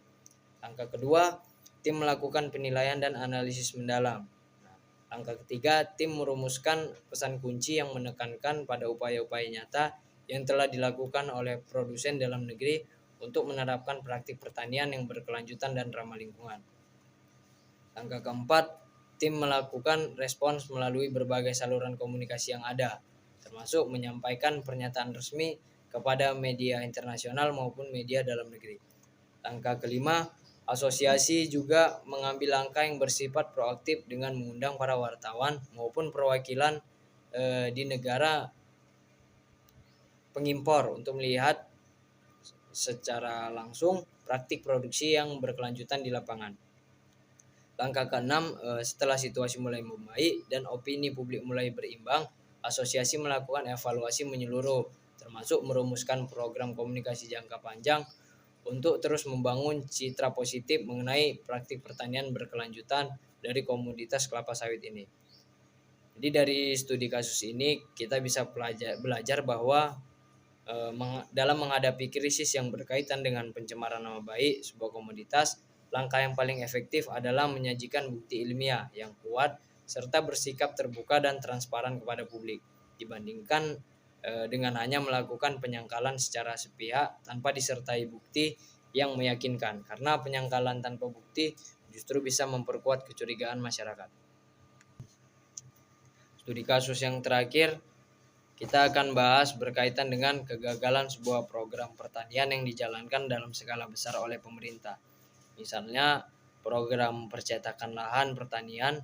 A: Langkah kedua, tim melakukan penilaian dan analisis mendalam. Langkah ketiga, tim merumuskan pesan kunci yang menekankan pada upaya-upaya nyata yang telah dilakukan oleh produsen dalam negeri untuk menerapkan praktik pertanian yang berkelanjutan dan ramah lingkungan. Langkah keempat, tim melakukan respons melalui berbagai saluran komunikasi yang ada, termasuk menyampaikan pernyataan resmi kepada media internasional maupun media dalam negeri. Langkah kelima, asosiasi juga mengambil langkah yang bersifat proaktif dengan mengundang para wartawan maupun perwakilan di negara pengimpor untuk melihat secara langsung praktik produksi yang berkelanjutan di lapangan. Langkah keenam, setelah situasi mulai membaik dan opini publik mulai berimbang, asosiasi melakukan evaluasi menyeluruh, termasuk merumuskan program komunikasi jangka panjang untuk terus membangun citra positif mengenai praktik pertanian berkelanjutan dari komoditas kelapa sawit ini. Jadi dari studi kasus ini kita bisa belajar bahwa dalam menghadapi krisis yang berkaitan dengan pencemaran nama baik sebuah komoditas, langkah yang paling efektif adalah menyajikan bukti ilmiah yang kuat serta bersikap terbuka dan transparan kepada publik dibandingkan dengan hanya melakukan penyangkalan secara sepihak tanpa disertai bukti yang meyakinkan, karena penyangkalan tanpa bukti justru bisa memperkuat kecurigaan masyarakat. Studi kasus yang terakhir kita akan bahas berkaitan dengan kegagalan sebuah program pertanian yang dijalankan dalam skala besar oleh pemerintah. Misalnya program percetakan lahan pertanian,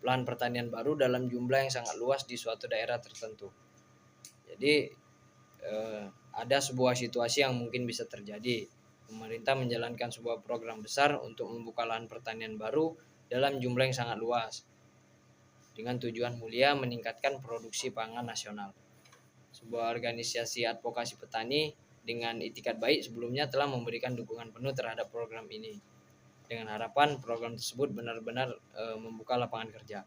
A: lahan pertanian baru dalam jumlah yang sangat luas di suatu daerah tertentu. Jadi ada sebuah situasi yang mungkin bisa terjadi. Pemerintah menjalankan sebuah program besar untuk membuka lahan pertanian baru dalam jumlah yang sangat luas dengan tujuan mulia meningkatkan produksi pangan nasional. Sebuah organisasi advokasi petani dengan itikat baik sebelumnya telah memberikan dukungan penuh terhadap program ini, dengan harapan program tersebut benar-benar membuka lapangan kerja.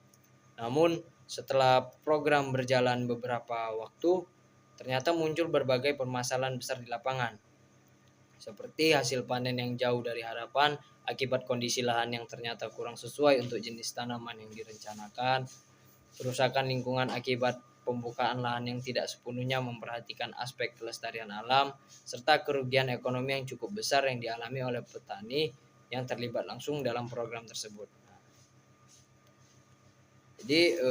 A: Namun setelah program berjalan beberapa waktu, ternyata muncul berbagai permasalahan besar di lapangan, seperti hasil panen yang jauh dari harapan akibat kondisi lahan yang ternyata kurang sesuai untuk jenis tanaman yang direncanakan, kerusakan lingkungan akibat pembukaan lahan yang tidak sepenuhnya memperhatikan aspek kelestarian alam, serta kerugian ekonomi yang cukup besar yang dialami oleh petani yang terlibat langsung dalam program tersebut. Jadi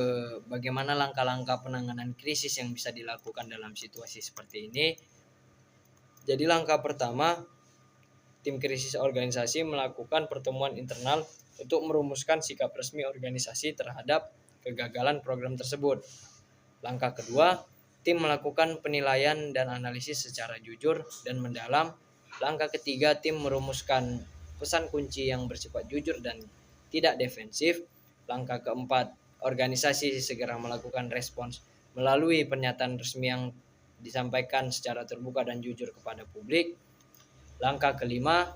A: bagaimana langkah-langkah penanganan krisis yang bisa dilakukan dalam situasi seperti ini? Jadi langkah pertama, tim krisis organisasi melakukan pertemuan internal untuk merumuskan sikap resmi organisasi terhadap kegagalan program tersebut. Langkah kedua, tim melakukan penilaian dan analisis secara jujur dan mendalam. Langkah ketiga, tim merumuskan pesan kunci yang bersifat jujur dan tidak defensif. Langkah keempat, organisasi segera melakukan respons melalui pernyataan resmi yang disampaikan secara terbuka dan jujur kepada publik. Langkah kelima,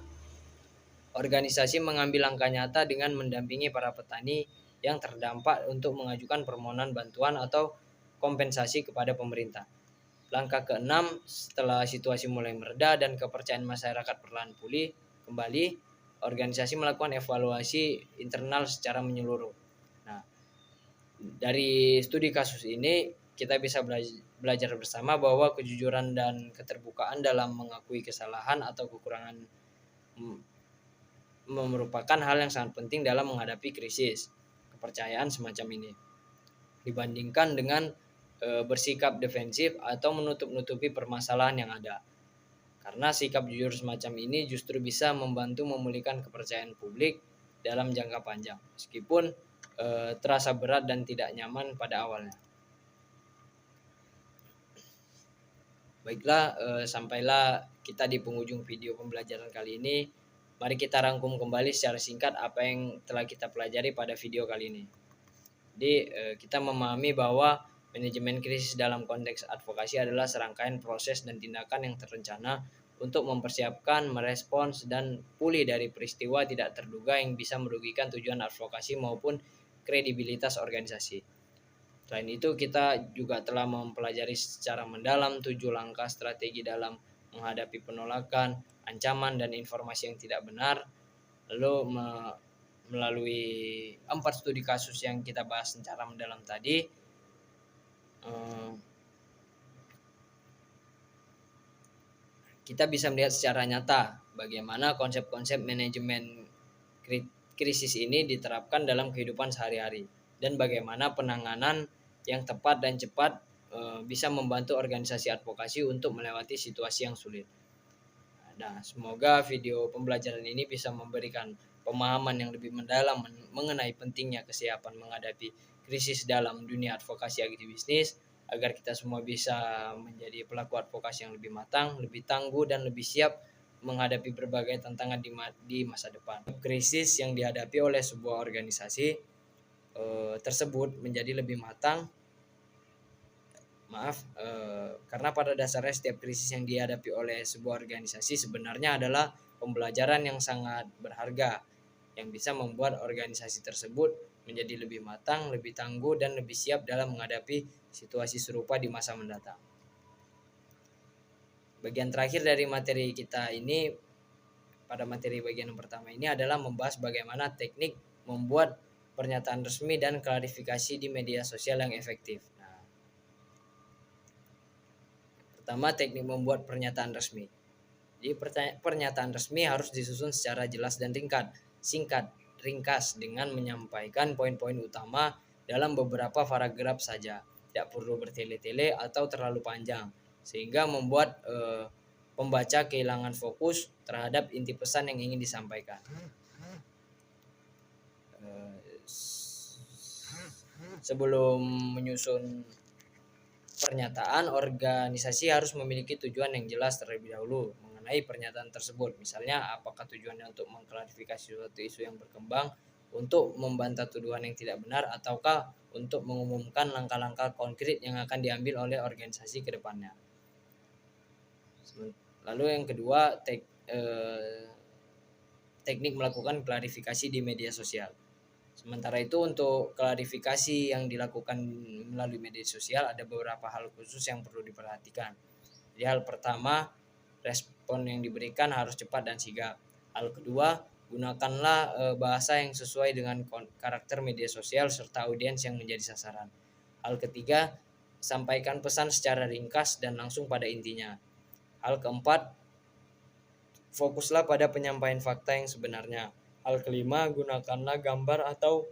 A: organisasi mengambil langkah nyata dengan mendampingi para petani yang terdampak untuk mengajukan permohonan bantuan atau kompensasi kepada pemerintah. Langkah keenam, setelah situasi mulai mereda dan kepercayaan masyarakat perlahan pulih kembali, organisasi melakukan evaluasi internal secara menyeluruh. Nah, dari studi kasus ini kita bisa belajar bersama bahwa kejujuran dan keterbukaan dalam mengakui kesalahan atau kekurangan merupakan hal yang sangat penting dalam menghadapi krisis kepercayaan semacam ini, dibandingkan dengan bersikap defensif atau menutup-nutupi permasalahan yang ada. Karena sikap jujur semacam ini justru bisa membantu memulihkan kepercayaan publik dalam jangka panjang, meskipun terasa berat dan tidak nyaman pada awalnya. Baiklah, sampailah kita di penghujung video pembelajaran kali ini. Mari kita rangkum kembali secara singkat apa yang telah kita pelajari pada video kali ini. Jadi kita memahami bahwa manajemen krisis dalam konteks advokasi adalah serangkaian proses dan tindakan yang terencana untuk mempersiapkan, merespons, dan pulih dari peristiwa tidak terduga yang bisa merugikan tujuan advokasi maupun kredibilitas organisasi. Selain itu, kita juga telah mempelajari secara mendalam 7 langkah strategi dalam menghadapi penolakan, ancaman, dan informasi yang tidak benar. Lalu melalui 4 studi kasus yang kita bahas secara mendalam tadi, kita bisa melihat secara nyata bagaimana konsep-konsep manajemen krisis ini diterapkan dalam kehidupan sehari-hari dan bagaimana penanganan yang tepat dan cepat bisa membantu organisasi advokasi untuk melewati situasi yang sulit. Nah, semoga video pembelajaran ini bisa memberikan pemahaman yang lebih mendalam mengenai pentingnya kesiapan menghadapi krisis dalam dunia advokasi agribisnis, agar kita semua bisa menjadi pelaku advokasi yang lebih matang, lebih tangguh, dan lebih siap menghadapi berbagai tantangan di masa depan. Krisis yang dihadapi oleh sebuah organisasi tersebut menjadi lebih matang. Karena pada dasarnya setiap krisis yang dihadapi oleh sebuah organisasi sebenarnya adalah pembelajaran yang sangat berharga yang bisa membuat organisasi tersebut menjadi lebih matang, lebih tangguh, dan lebih siap dalam menghadapi situasi serupa di masa mendatang. Bagian terakhir dari materi kita ini, pada materi bagian yang pertama ini adalah membahas bagaimana teknik membuat pernyataan resmi dan klarifikasi di media sosial yang efektif. Pertama, teknik membuat pernyataan resmi. Jadi pernyataan resmi harus disusun secara jelas dan singkat, ringkas dengan menyampaikan poin-poin utama dalam beberapa paragraf saja. Tidak perlu bertele-tele atau terlalu panjang sehingga membuat pembaca kehilangan fokus terhadap inti pesan yang ingin disampaikan. Sebelum menyusun pernyataan, organisasi harus memiliki tujuan yang jelas terlebih dahulu mengenai pernyataan tersebut. Misalnya, apakah tujuannya untuk mengklarifikasi suatu isu yang berkembang, untuk membantah tuduhan yang tidak benar, ataukah untuk mengumumkan langkah-langkah konkret yang akan diambil oleh organisasi ke depannya. Lalu yang kedua, teknik melakukan klarifikasi di media sosial. Sementara itu, untuk klarifikasi yang dilakukan melalui media sosial ada beberapa hal khusus yang perlu diperhatikan. Jadi hal pertama, Respon yang diberikan harus cepat dan sigap. Hal kedua, gunakanlah bahasa yang sesuai dengan karakter media sosial serta audiens yang menjadi sasaran. Hal ketiga, sampaikan pesan secara ringkas dan langsung pada intinya. Hal keempat, fokuslah pada penyampaian fakta yang sebenarnya. Hal kelima, gunakanlah gambar atau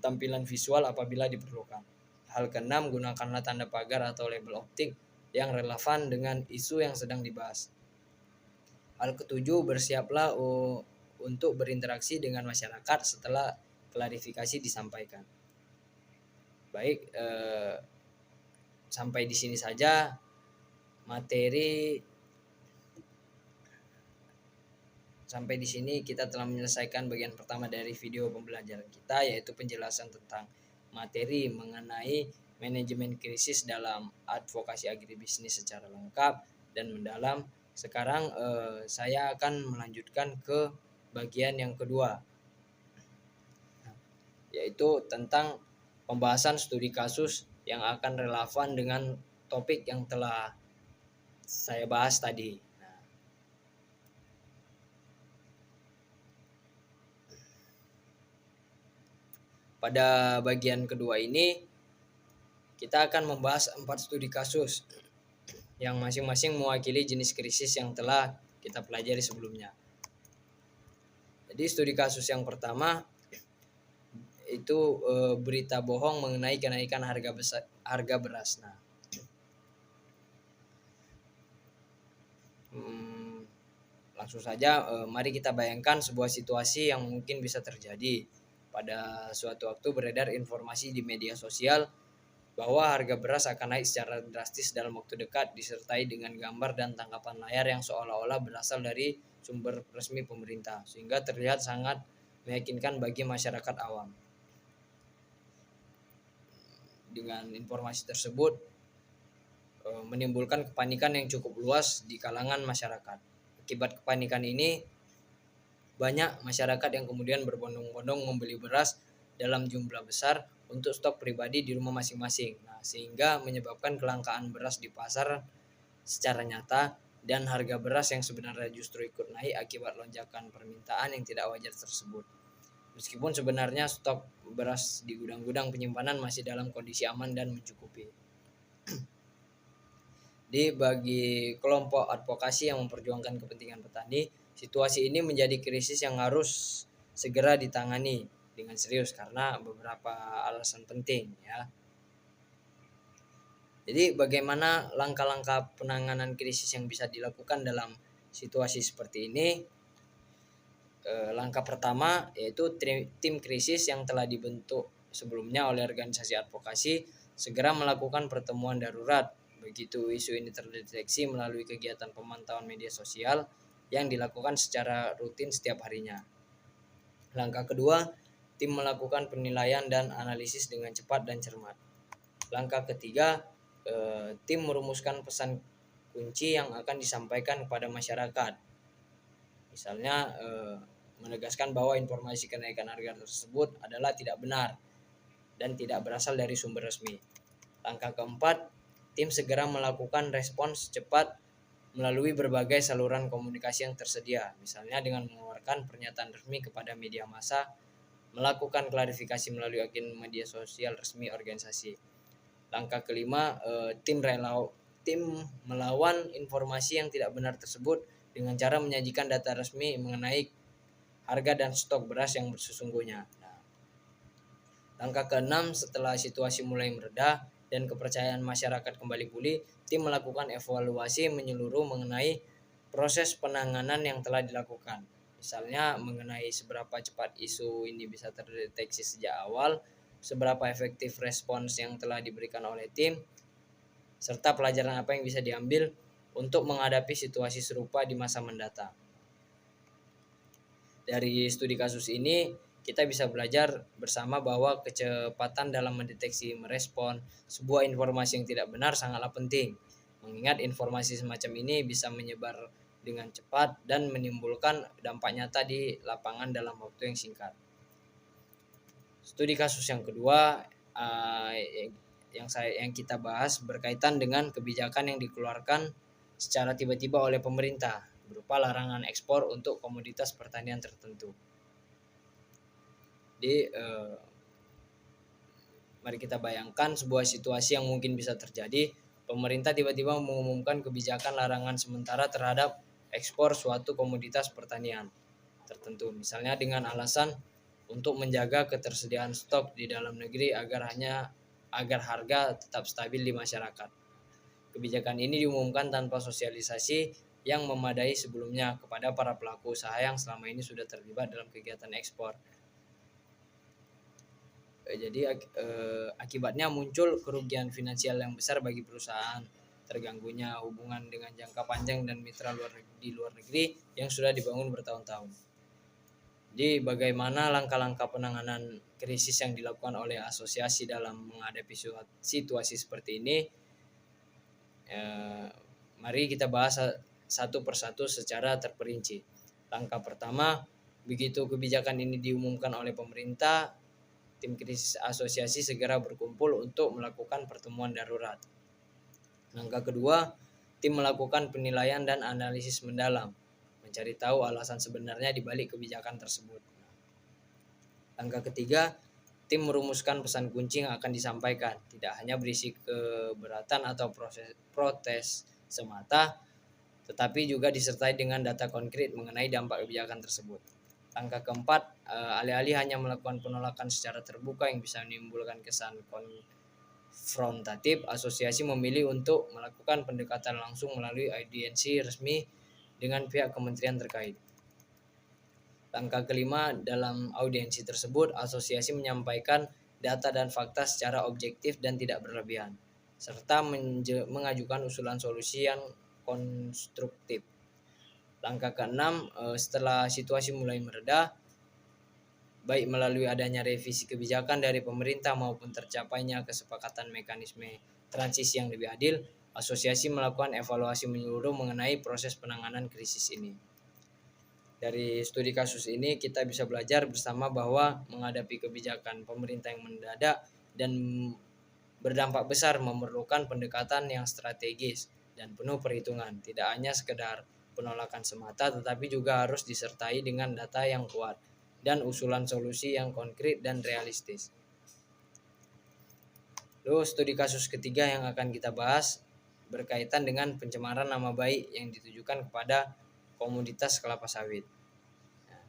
A: tampilan visual apabila diperlukan. Hal keenam, gunakanlah tanda pagar atau label optik yang relevan dengan isu yang sedang dibahas. Hal ketujuh, bersiaplah untuk berinteraksi dengan masyarakat setelah klarifikasi disampaikan. Baik, sampai di sini saja materi. Sampai di sini kita telah menyelesaikan bagian pertama dari video pembelajaran kita, yaitu penjelasan tentang materi mengenai manajemen krisis dalam advokasi agribisnis secara lengkap dan mendalam. Sekarang saya akan melanjutkan ke bagian yang kedua, yaitu tentang pembahasan studi kasus yang akan relevan dengan topik yang telah saya bahas tadi. Pada bagian kedua ini kita akan membahas 4 studi kasus yang masing-masing mewakili jenis krisis yang telah kita pelajari sebelumnya. Jadi studi kasus yang pertama itu berita bohong mengenai kenaikan harga beras. Nah, langsung saja mari kita bayangkan sebuah situasi yang mungkin bisa terjadi. Pada suatu waktu beredar informasi di media sosial bahwa harga beras akan naik secara drastis dalam waktu dekat, disertai dengan gambar dan tangkapan layar yang seolah-olah berasal dari sumber resmi pemerintah, sehingga terlihat sangat meyakinkan bagi masyarakat awam. Dengan informasi tersebut menimbulkan kepanikan yang cukup luas di kalangan masyarakat. Akibat kepanikan ini, banyak masyarakat yang kemudian berbondong-bondong membeli beras dalam jumlah besar untuk stok pribadi di rumah masing-masing. Nah, sehingga menyebabkan kelangkaan beras di pasar secara nyata dan harga beras yang sebenarnya justru ikut naik akibat lonjakan permintaan yang tidak wajar tersebut. Meskipun sebenarnya stok beras di gudang-gudang penyimpanan masih dalam kondisi aman dan mencukupi. Bagi kelompok advokasi yang memperjuangkan kepentingan petani, situasi ini menjadi krisis yang harus segera ditangani dengan serius karena beberapa alasan penting, ya. Jadi bagaimana langkah-langkah penanganan krisis yang bisa dilakukan dalam situasi seperti ini? Langkah pertama yaitu tim krisis yang telah dibentuk sebelumnya oleh organisasi advokasi segera melakukan pertemuan darurat begitu isu ini terdeteksi melalui kegiatan pemantauan media sosial yang dilakukan secara rutin setiap harinya. Langkah kedua, tim melakukan penilaian dan analisis dengan cepat dan cermat. Langkah ketiga, tim merumuskan pesan kunci yang akan disampaikan kepada masyarakat. Misalnya menegaskan bahwa informasi kenaikan harga tersebut adalah tidak benar dan tidak berasal dari sumber resmi. Langkah keempat, tim segera melakukan respons cepat melalui berbagai saluran komunikasi yang tersedia, misalnya dengan mengeluarkan pernyataan resmi kepada media massa, melakukan klarifikasi melalui akun media sosial resmi organisasi. Langkah kelima, tim melawan informasi yang tidak benar tersebut dengan cara menyajikan data resmi mengenai harga dan stok beras yang sesungguhnya. Nah, langkah keenam, setelah situasi mulai mereda dan kepercayaan masyarakat kembali pulih, tim melakukan evaluasi menyeluruh mengenai proses penanganan yang telah dilakukan. Misalnya mengenai seberapa cepat isu ini bisa terdeteksi sejak awal, seberapa efektif respons yang telah diberikan oleh tim, serta pelajaran apa yang bisa diambil untuk menghadapi situasi serupa di masa mendatang. Dari studi kasus ini, kita bisa belajar bersama bahwa kecepatan dalam mendeteksi merespon sebuah informasi yang tidak benar sangatlah penting. Mengingat informasi semacam ini bisa menyebar dengan cepat dan menimbulkan dampak nyata di lapangan dalam waktu yang singkat. Studi kasus yang kedua yang kita bahas berkaitan dengan kebijakan yang dikeluarkan secara tiba-tiba oleh pemerintah berupa larangan ekspor untuk komoditas pertanian tertentu. Jadi mari kita bayangkan sebuah situasi yang mungkin bisa terjadi. Pemerintah tiba-tiba mengumumkan kebijakan larangan sementara terhadap ekspor suatu komoditas pertanian tertentu, misalnya dengan alasan untuk menjaga ketersediaan stok di dalam negeri agar harga tetap stabil di masyarakat. Kebijakan ini diumumkan tanpa sosialisasi yang memadai sebelumnya kepada para pelaku usaha yang selama ini sudah terlibat dalam kegiatan ekspor. Jadi akibatnya muncul kerugian finansial yang besar bagi perusahaan, terganggunya hubungan dengan jangka panjang dan mitra di luar negeri yang sudah dibangun bertahun-tahun. Jadi bagaimana langkah-langkah penanganan krisis yang dilakukan oleh asosiasi dalam menghadapi situasi seperti ini? Mari kita bahas satu persatu secara terperinci. Langkah pertama, begitu kebijakan ini diumumkan oleh pemerintah, tim krisis asosiasi segera berkumpul untuk melakukan pertemuan darurat. Langkah kedua, tim melakukan penilaian dan analisis mendalam, mencari tahu alasan sebenarnya di balik kebijakan tersebut. Langkah ketiga, tim merumuskan pesan kunci yang akan disampaikan, tidak hanya berisi keberatan atau protes semata, tetapi juga disertai dengan data konkret mengenai dampak kebijakan tersebut. Langkah keempat, alih-alih hanya melakukan penolakan secara terbuka yang bisa menimbulkan kesan konfrontatif, asosiasi memilih untuk melakukan pendekatan langsung melalui audiensi resmi dengan pihak kementerian terkait. Langkah kelima, dalam audiensi tersebut, asosiasi menyampaikan data dan fakta secara objektif dan tidak berlebihan, serta mengajukan usulan solusi yang konstruktif. Langkah keenam, setelah situasi mulai mereda, baik melalui adanya revisi kebijakan dari pemerintah maupun tercapainya kesepakatan mekanisme transisi yang lebih adil, asosiasi melakukan evaluasi menyeluruh mengenai proses penanganan krisis ini. Dari studi kasus ini kita bisa belajar bersama bahwa menghadapi kebijakan pemerintah yang mendadak dan berdampak besar memerlukan pendekatan yang strategis dan penuh perhitungan, tidak hanya sekedar penolakan semata tetapi juga harus disertai dengan data yang kuat dan usulan solusi yang konkret dan realistis. Lalu studi kasus ketiga yang akan kita bahas berkaitan dengan pencemaran nama baik yang ditujukan kepada komoditas kelapa sawit. Nah,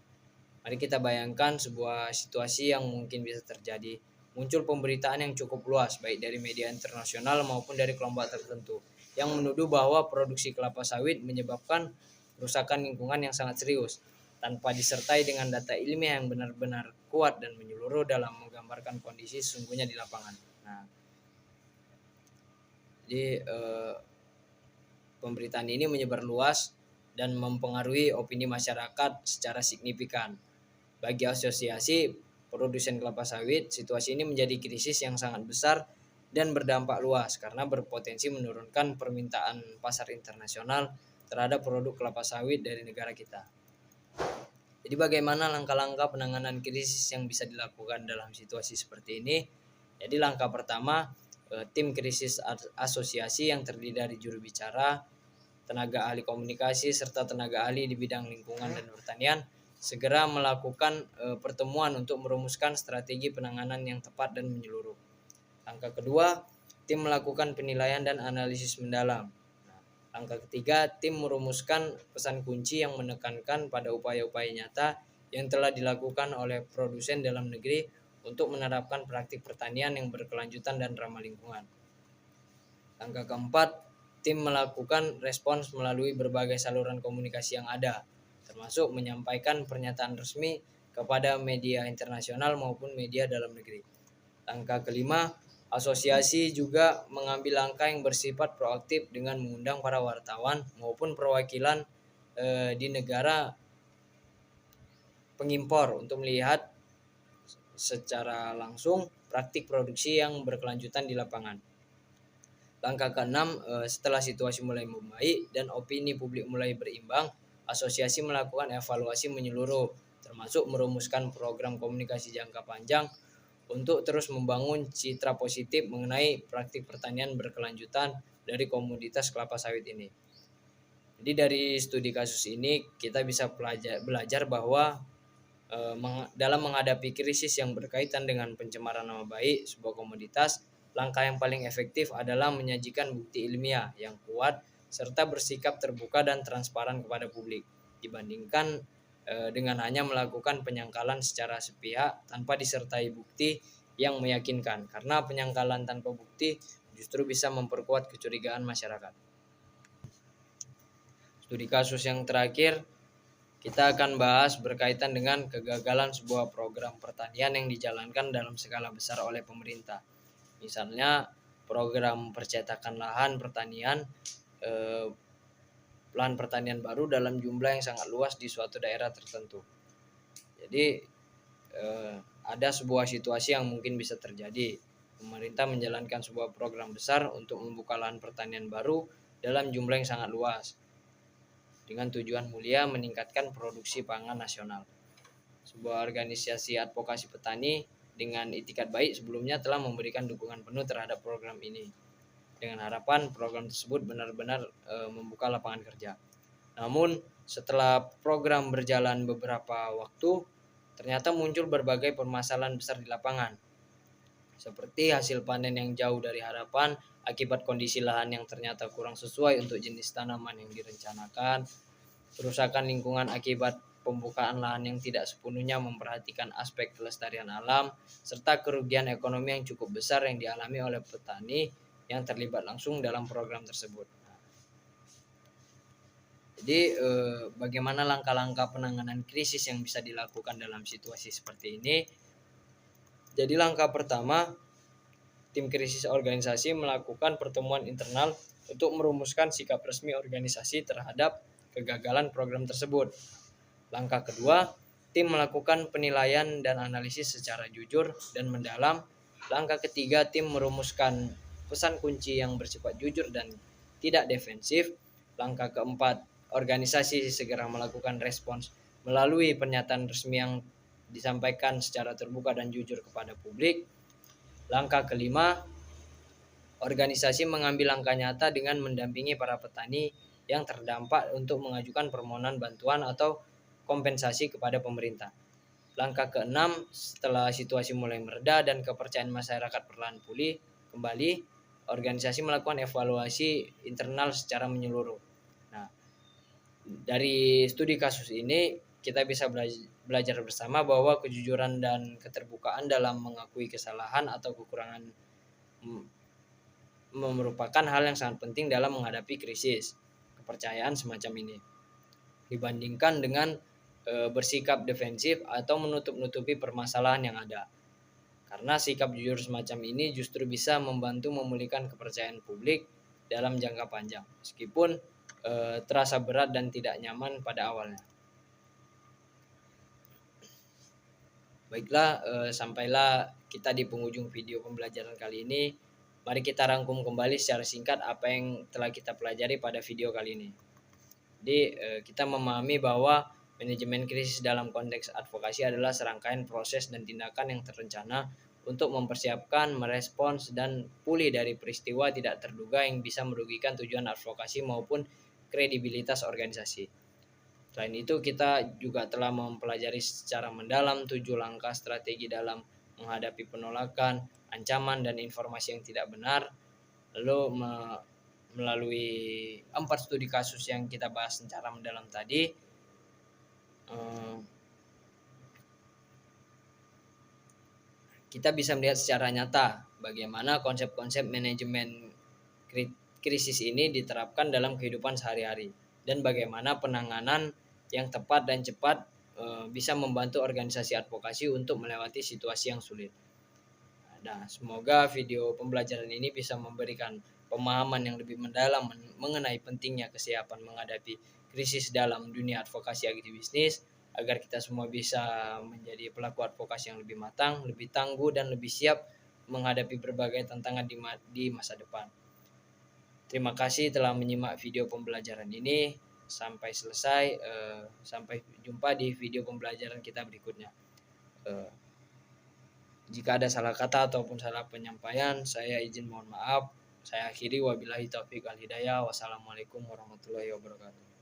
A: mari kita bayangkan sebuah situasi yang mungkin bisa terjadi. Muncul pemberitaan yang cukup luas baik dari media internasional maupun dari kelompok tertentu yang menuduh bahwa produksi kelapa sawit menyebabkan kerusakan lingkungan yang sangat serius tanpa disertai dengan data ilmiah yang benar-benar kuat dan menyeluruh dalam menggambarkan kondisi sesungguhnya di lapangan. Nah, jadi pemberitaan ini menyebar luas dan mempengaruhi opini masyarakat secara signifikan. Bagi asosiasi produsen kelapa sawit, situasi ini menjadi krisis yang sangat besar dan berdampak luas karena berpotensi menurunkan permintaan pasar internasional terhadap produk kelapa sawit dari negara kita. Jadi bagaimana langkah-langkah penanganan krisis yang bisa dilakukan dalam situasi seperti ini? Jadi langkah pertama, tim krisis asosiasi yang terdiri dari juru bicara, tenaga ahli komunikasi, serta tenaga ahli di bidang lingkungan dan pertanian segera melakukan pertemuan untuk merumuskan strategi penanganan yang tepat dan menyeluruh. Langkah kedua, tim melakukan penilaian dan analisis mendalam. Langkah ketiga, tim merumuskan pesan kunci yang menekankan pada upaya-upaya nyata yang telah dilakukan oleh produsen dalam negeri untuk menerapkan praktik pertanian yang berkelanjutan dan ramah lingkungan. Langkah keempat, tim melakukan respons melalui berbagai saluran komunikasi yang ada, termasuk menyampaikan pernyataan resmi kepada media internasional maupun media dalam negeri. Langkah kelima, asosiasi juga mengambil langkah yang bersifat proaktif dengan mengundang para wartawan maupun perwakilan di negara pengimpor untuk melihat secara langsung praktik produksi yang berkelanjutan di lapangan. Langkah keenam, setelah situasi mulai membaik dan opini publik mulai berimbang, asosiasi melakukan evaluasi menyeluruh, termasuk merumuskan program komunikasi jangka panjang untuk terus membangun citra positif mengenai praktik pertanian berkelanjutan dari komoditas kelapa sawit ini. Jadi dari studi kasus ini kita bisa belajar bahwa dalam menghadapi krisis yang berkaitan dengan pencemaran nama baik sebuah komoditas, langkah yang paling efektif adalah menyajikan bukti ilmiah yang kuat serta bersikap terbuka dan transparan kepada publik dibandingkan dengan hanya melakukan penyangkalan secara sepihak tanpa disertai bukti yang meyakinkan, karena penyangkalan tanpa bukti justru bisa memperkuat kecurigaan masyarakat. Studi kasus yang terakhir kita akan bahas berkaitan dengan kegagalan sebuah program pertanian yang dijalankan dalam skala besar oleh pemerintah. Misalnya program percetakan lahan pertanian, lahan pertanian baru dalam jumlah yang sangat luas di suatu daerah tertentu. Jadi ada sebuah situasi yang mungkin bisa terjadi. Pemerintah menjalankan sebuah program besar untuk membuka lahan pertanian baru dalam jumlah yang sangat luas, dengan tujuan mulia meningkatkan produksi pangan nasional. Sebuah organisasi advokasi petani dengan itikat baik sebelumnya telah memberikan dukungan penuh terhadap program ini, dengan harapan program tersebut benar-benar membuka lapangan kerja. Namun setelah program berjalan beberapa waktu, ternyata muncul berbagai permasalahan besar di lapangan, seperti hasil panen yang jauh dari harapan akibat kondisi lahan yang ternyata kurang sesuai untuk jenis tanaman yang direncanakan, kerusakan lingkungan akibat pembukaan lahan yang tidak sepenuhnya memperhatikan aspek kelestarian alam, serta kerugian ekonomi yang cukup besar yang dialami oleh petani yang terlibat langsung dalam program tersebut. Jadi bagaimana langkah-langkah penanganan krisis yang bisa dilakukan dalam situasi seperti ini? Jadi langkah pertama, tim krisis organisasi melakukan pertemuan internal untuk merumuskan sikap resmi organisasi terhadap kegagalan program tersebut. Langkah kedua, tim melakukan penilaian dan analisis secara jujur dan mendalam. Langkah ketiga, tim merumuskan pesan kunci yang bersifat jujur dan tidak defensif. Langkah keempat, organisasi segera melakukan respons melalui pernyataan resmi yang disampaikan secara terbuka dan jujur kepada publik. Langkah kelima, organisasi mengambil langkah nyata dengan mendampingi para petani yang terdampak untuk mengajukan permohonan bantuan atau kompensasi kepada pemerintah. Langkah keenam, setelah situasi mulai mereda dan kepercayaan masyarakat perlahan pulih kembali, organisasi melakukan evaluasi internal secara menyeluruh. Nah, dari studi kasus ini kita bisa belajar bersama bahwa kejujuran dan keterbukaan dalam mengakui kesalahan atau kekurangan merupakan hal yang sangat penting dalam menghadapi krisis kepercayaan semacam ini, dibandingkan dengan bersikap defensif atau menutup-nutupi permasalahan yang ada. Karena sikap jujur semacam ini justru bisa membantu memulihkan kepercayaan publik dalam jangka panjang, meskipun terasa berat dan tidak nyaman pada awalnya. Baiklah, sampailah kita di penghujung video pembelajaran kali ini. Mari kita rangkum kembali secara singkat apa yang telah kita pelajari pada video kali ini. Jadi kita memahami bahwa manajemen krisis dalam konteks advokasi adalah serangkaian proses dan tindakan yang terencana untuk mempersiapkan, merespons, dan pulih dari peristiwa tidak terduga yang bisa merugikan tujuan advokasi maupun kredibilitas organisasi. Selain itu, kita juga telah mempelajari secara mendalam 7 langkah strategi dalam menghadapi penolakan, ancaman, dan informasi yang tidak benar. Lalu melalui 4 studi kasus yang kita bahas secara mendalam tadi, kita bisa melihat secara nyata bagaimana konsep-konsep manajemen krisis ini diterapkan dalam kehidupan sehari-hari, dan bagaimana penanganan yang tepat dan cepat bisa membantu organisasi advokasi untuk melewati situasi yang sulit. Nah, semoga video pembelajaran ini bisa memberikan pemahaman yang lebih mendalam mengenai pentingnya kesiapan menghadapi krisis dalam dunia advokasi agribisnis, agar kita semua bisa menjadi pelaku advokasi yang lebih matang, lebih tangguh, dan lebih siap menghadapi berbagai tantangan di masa depan. Terima kasih telah menyimak video pembelajaran ini sampai selesai. Sampai jumpa di video pembelajaran kita berikutnya. Jika ada salah kata ataupun salah penyampaian, saya izin mohon maaf. Saya akhiri, wabillahi taufik wal hidayah. Wassalamualaikum warahmatullahi wabarakatuh.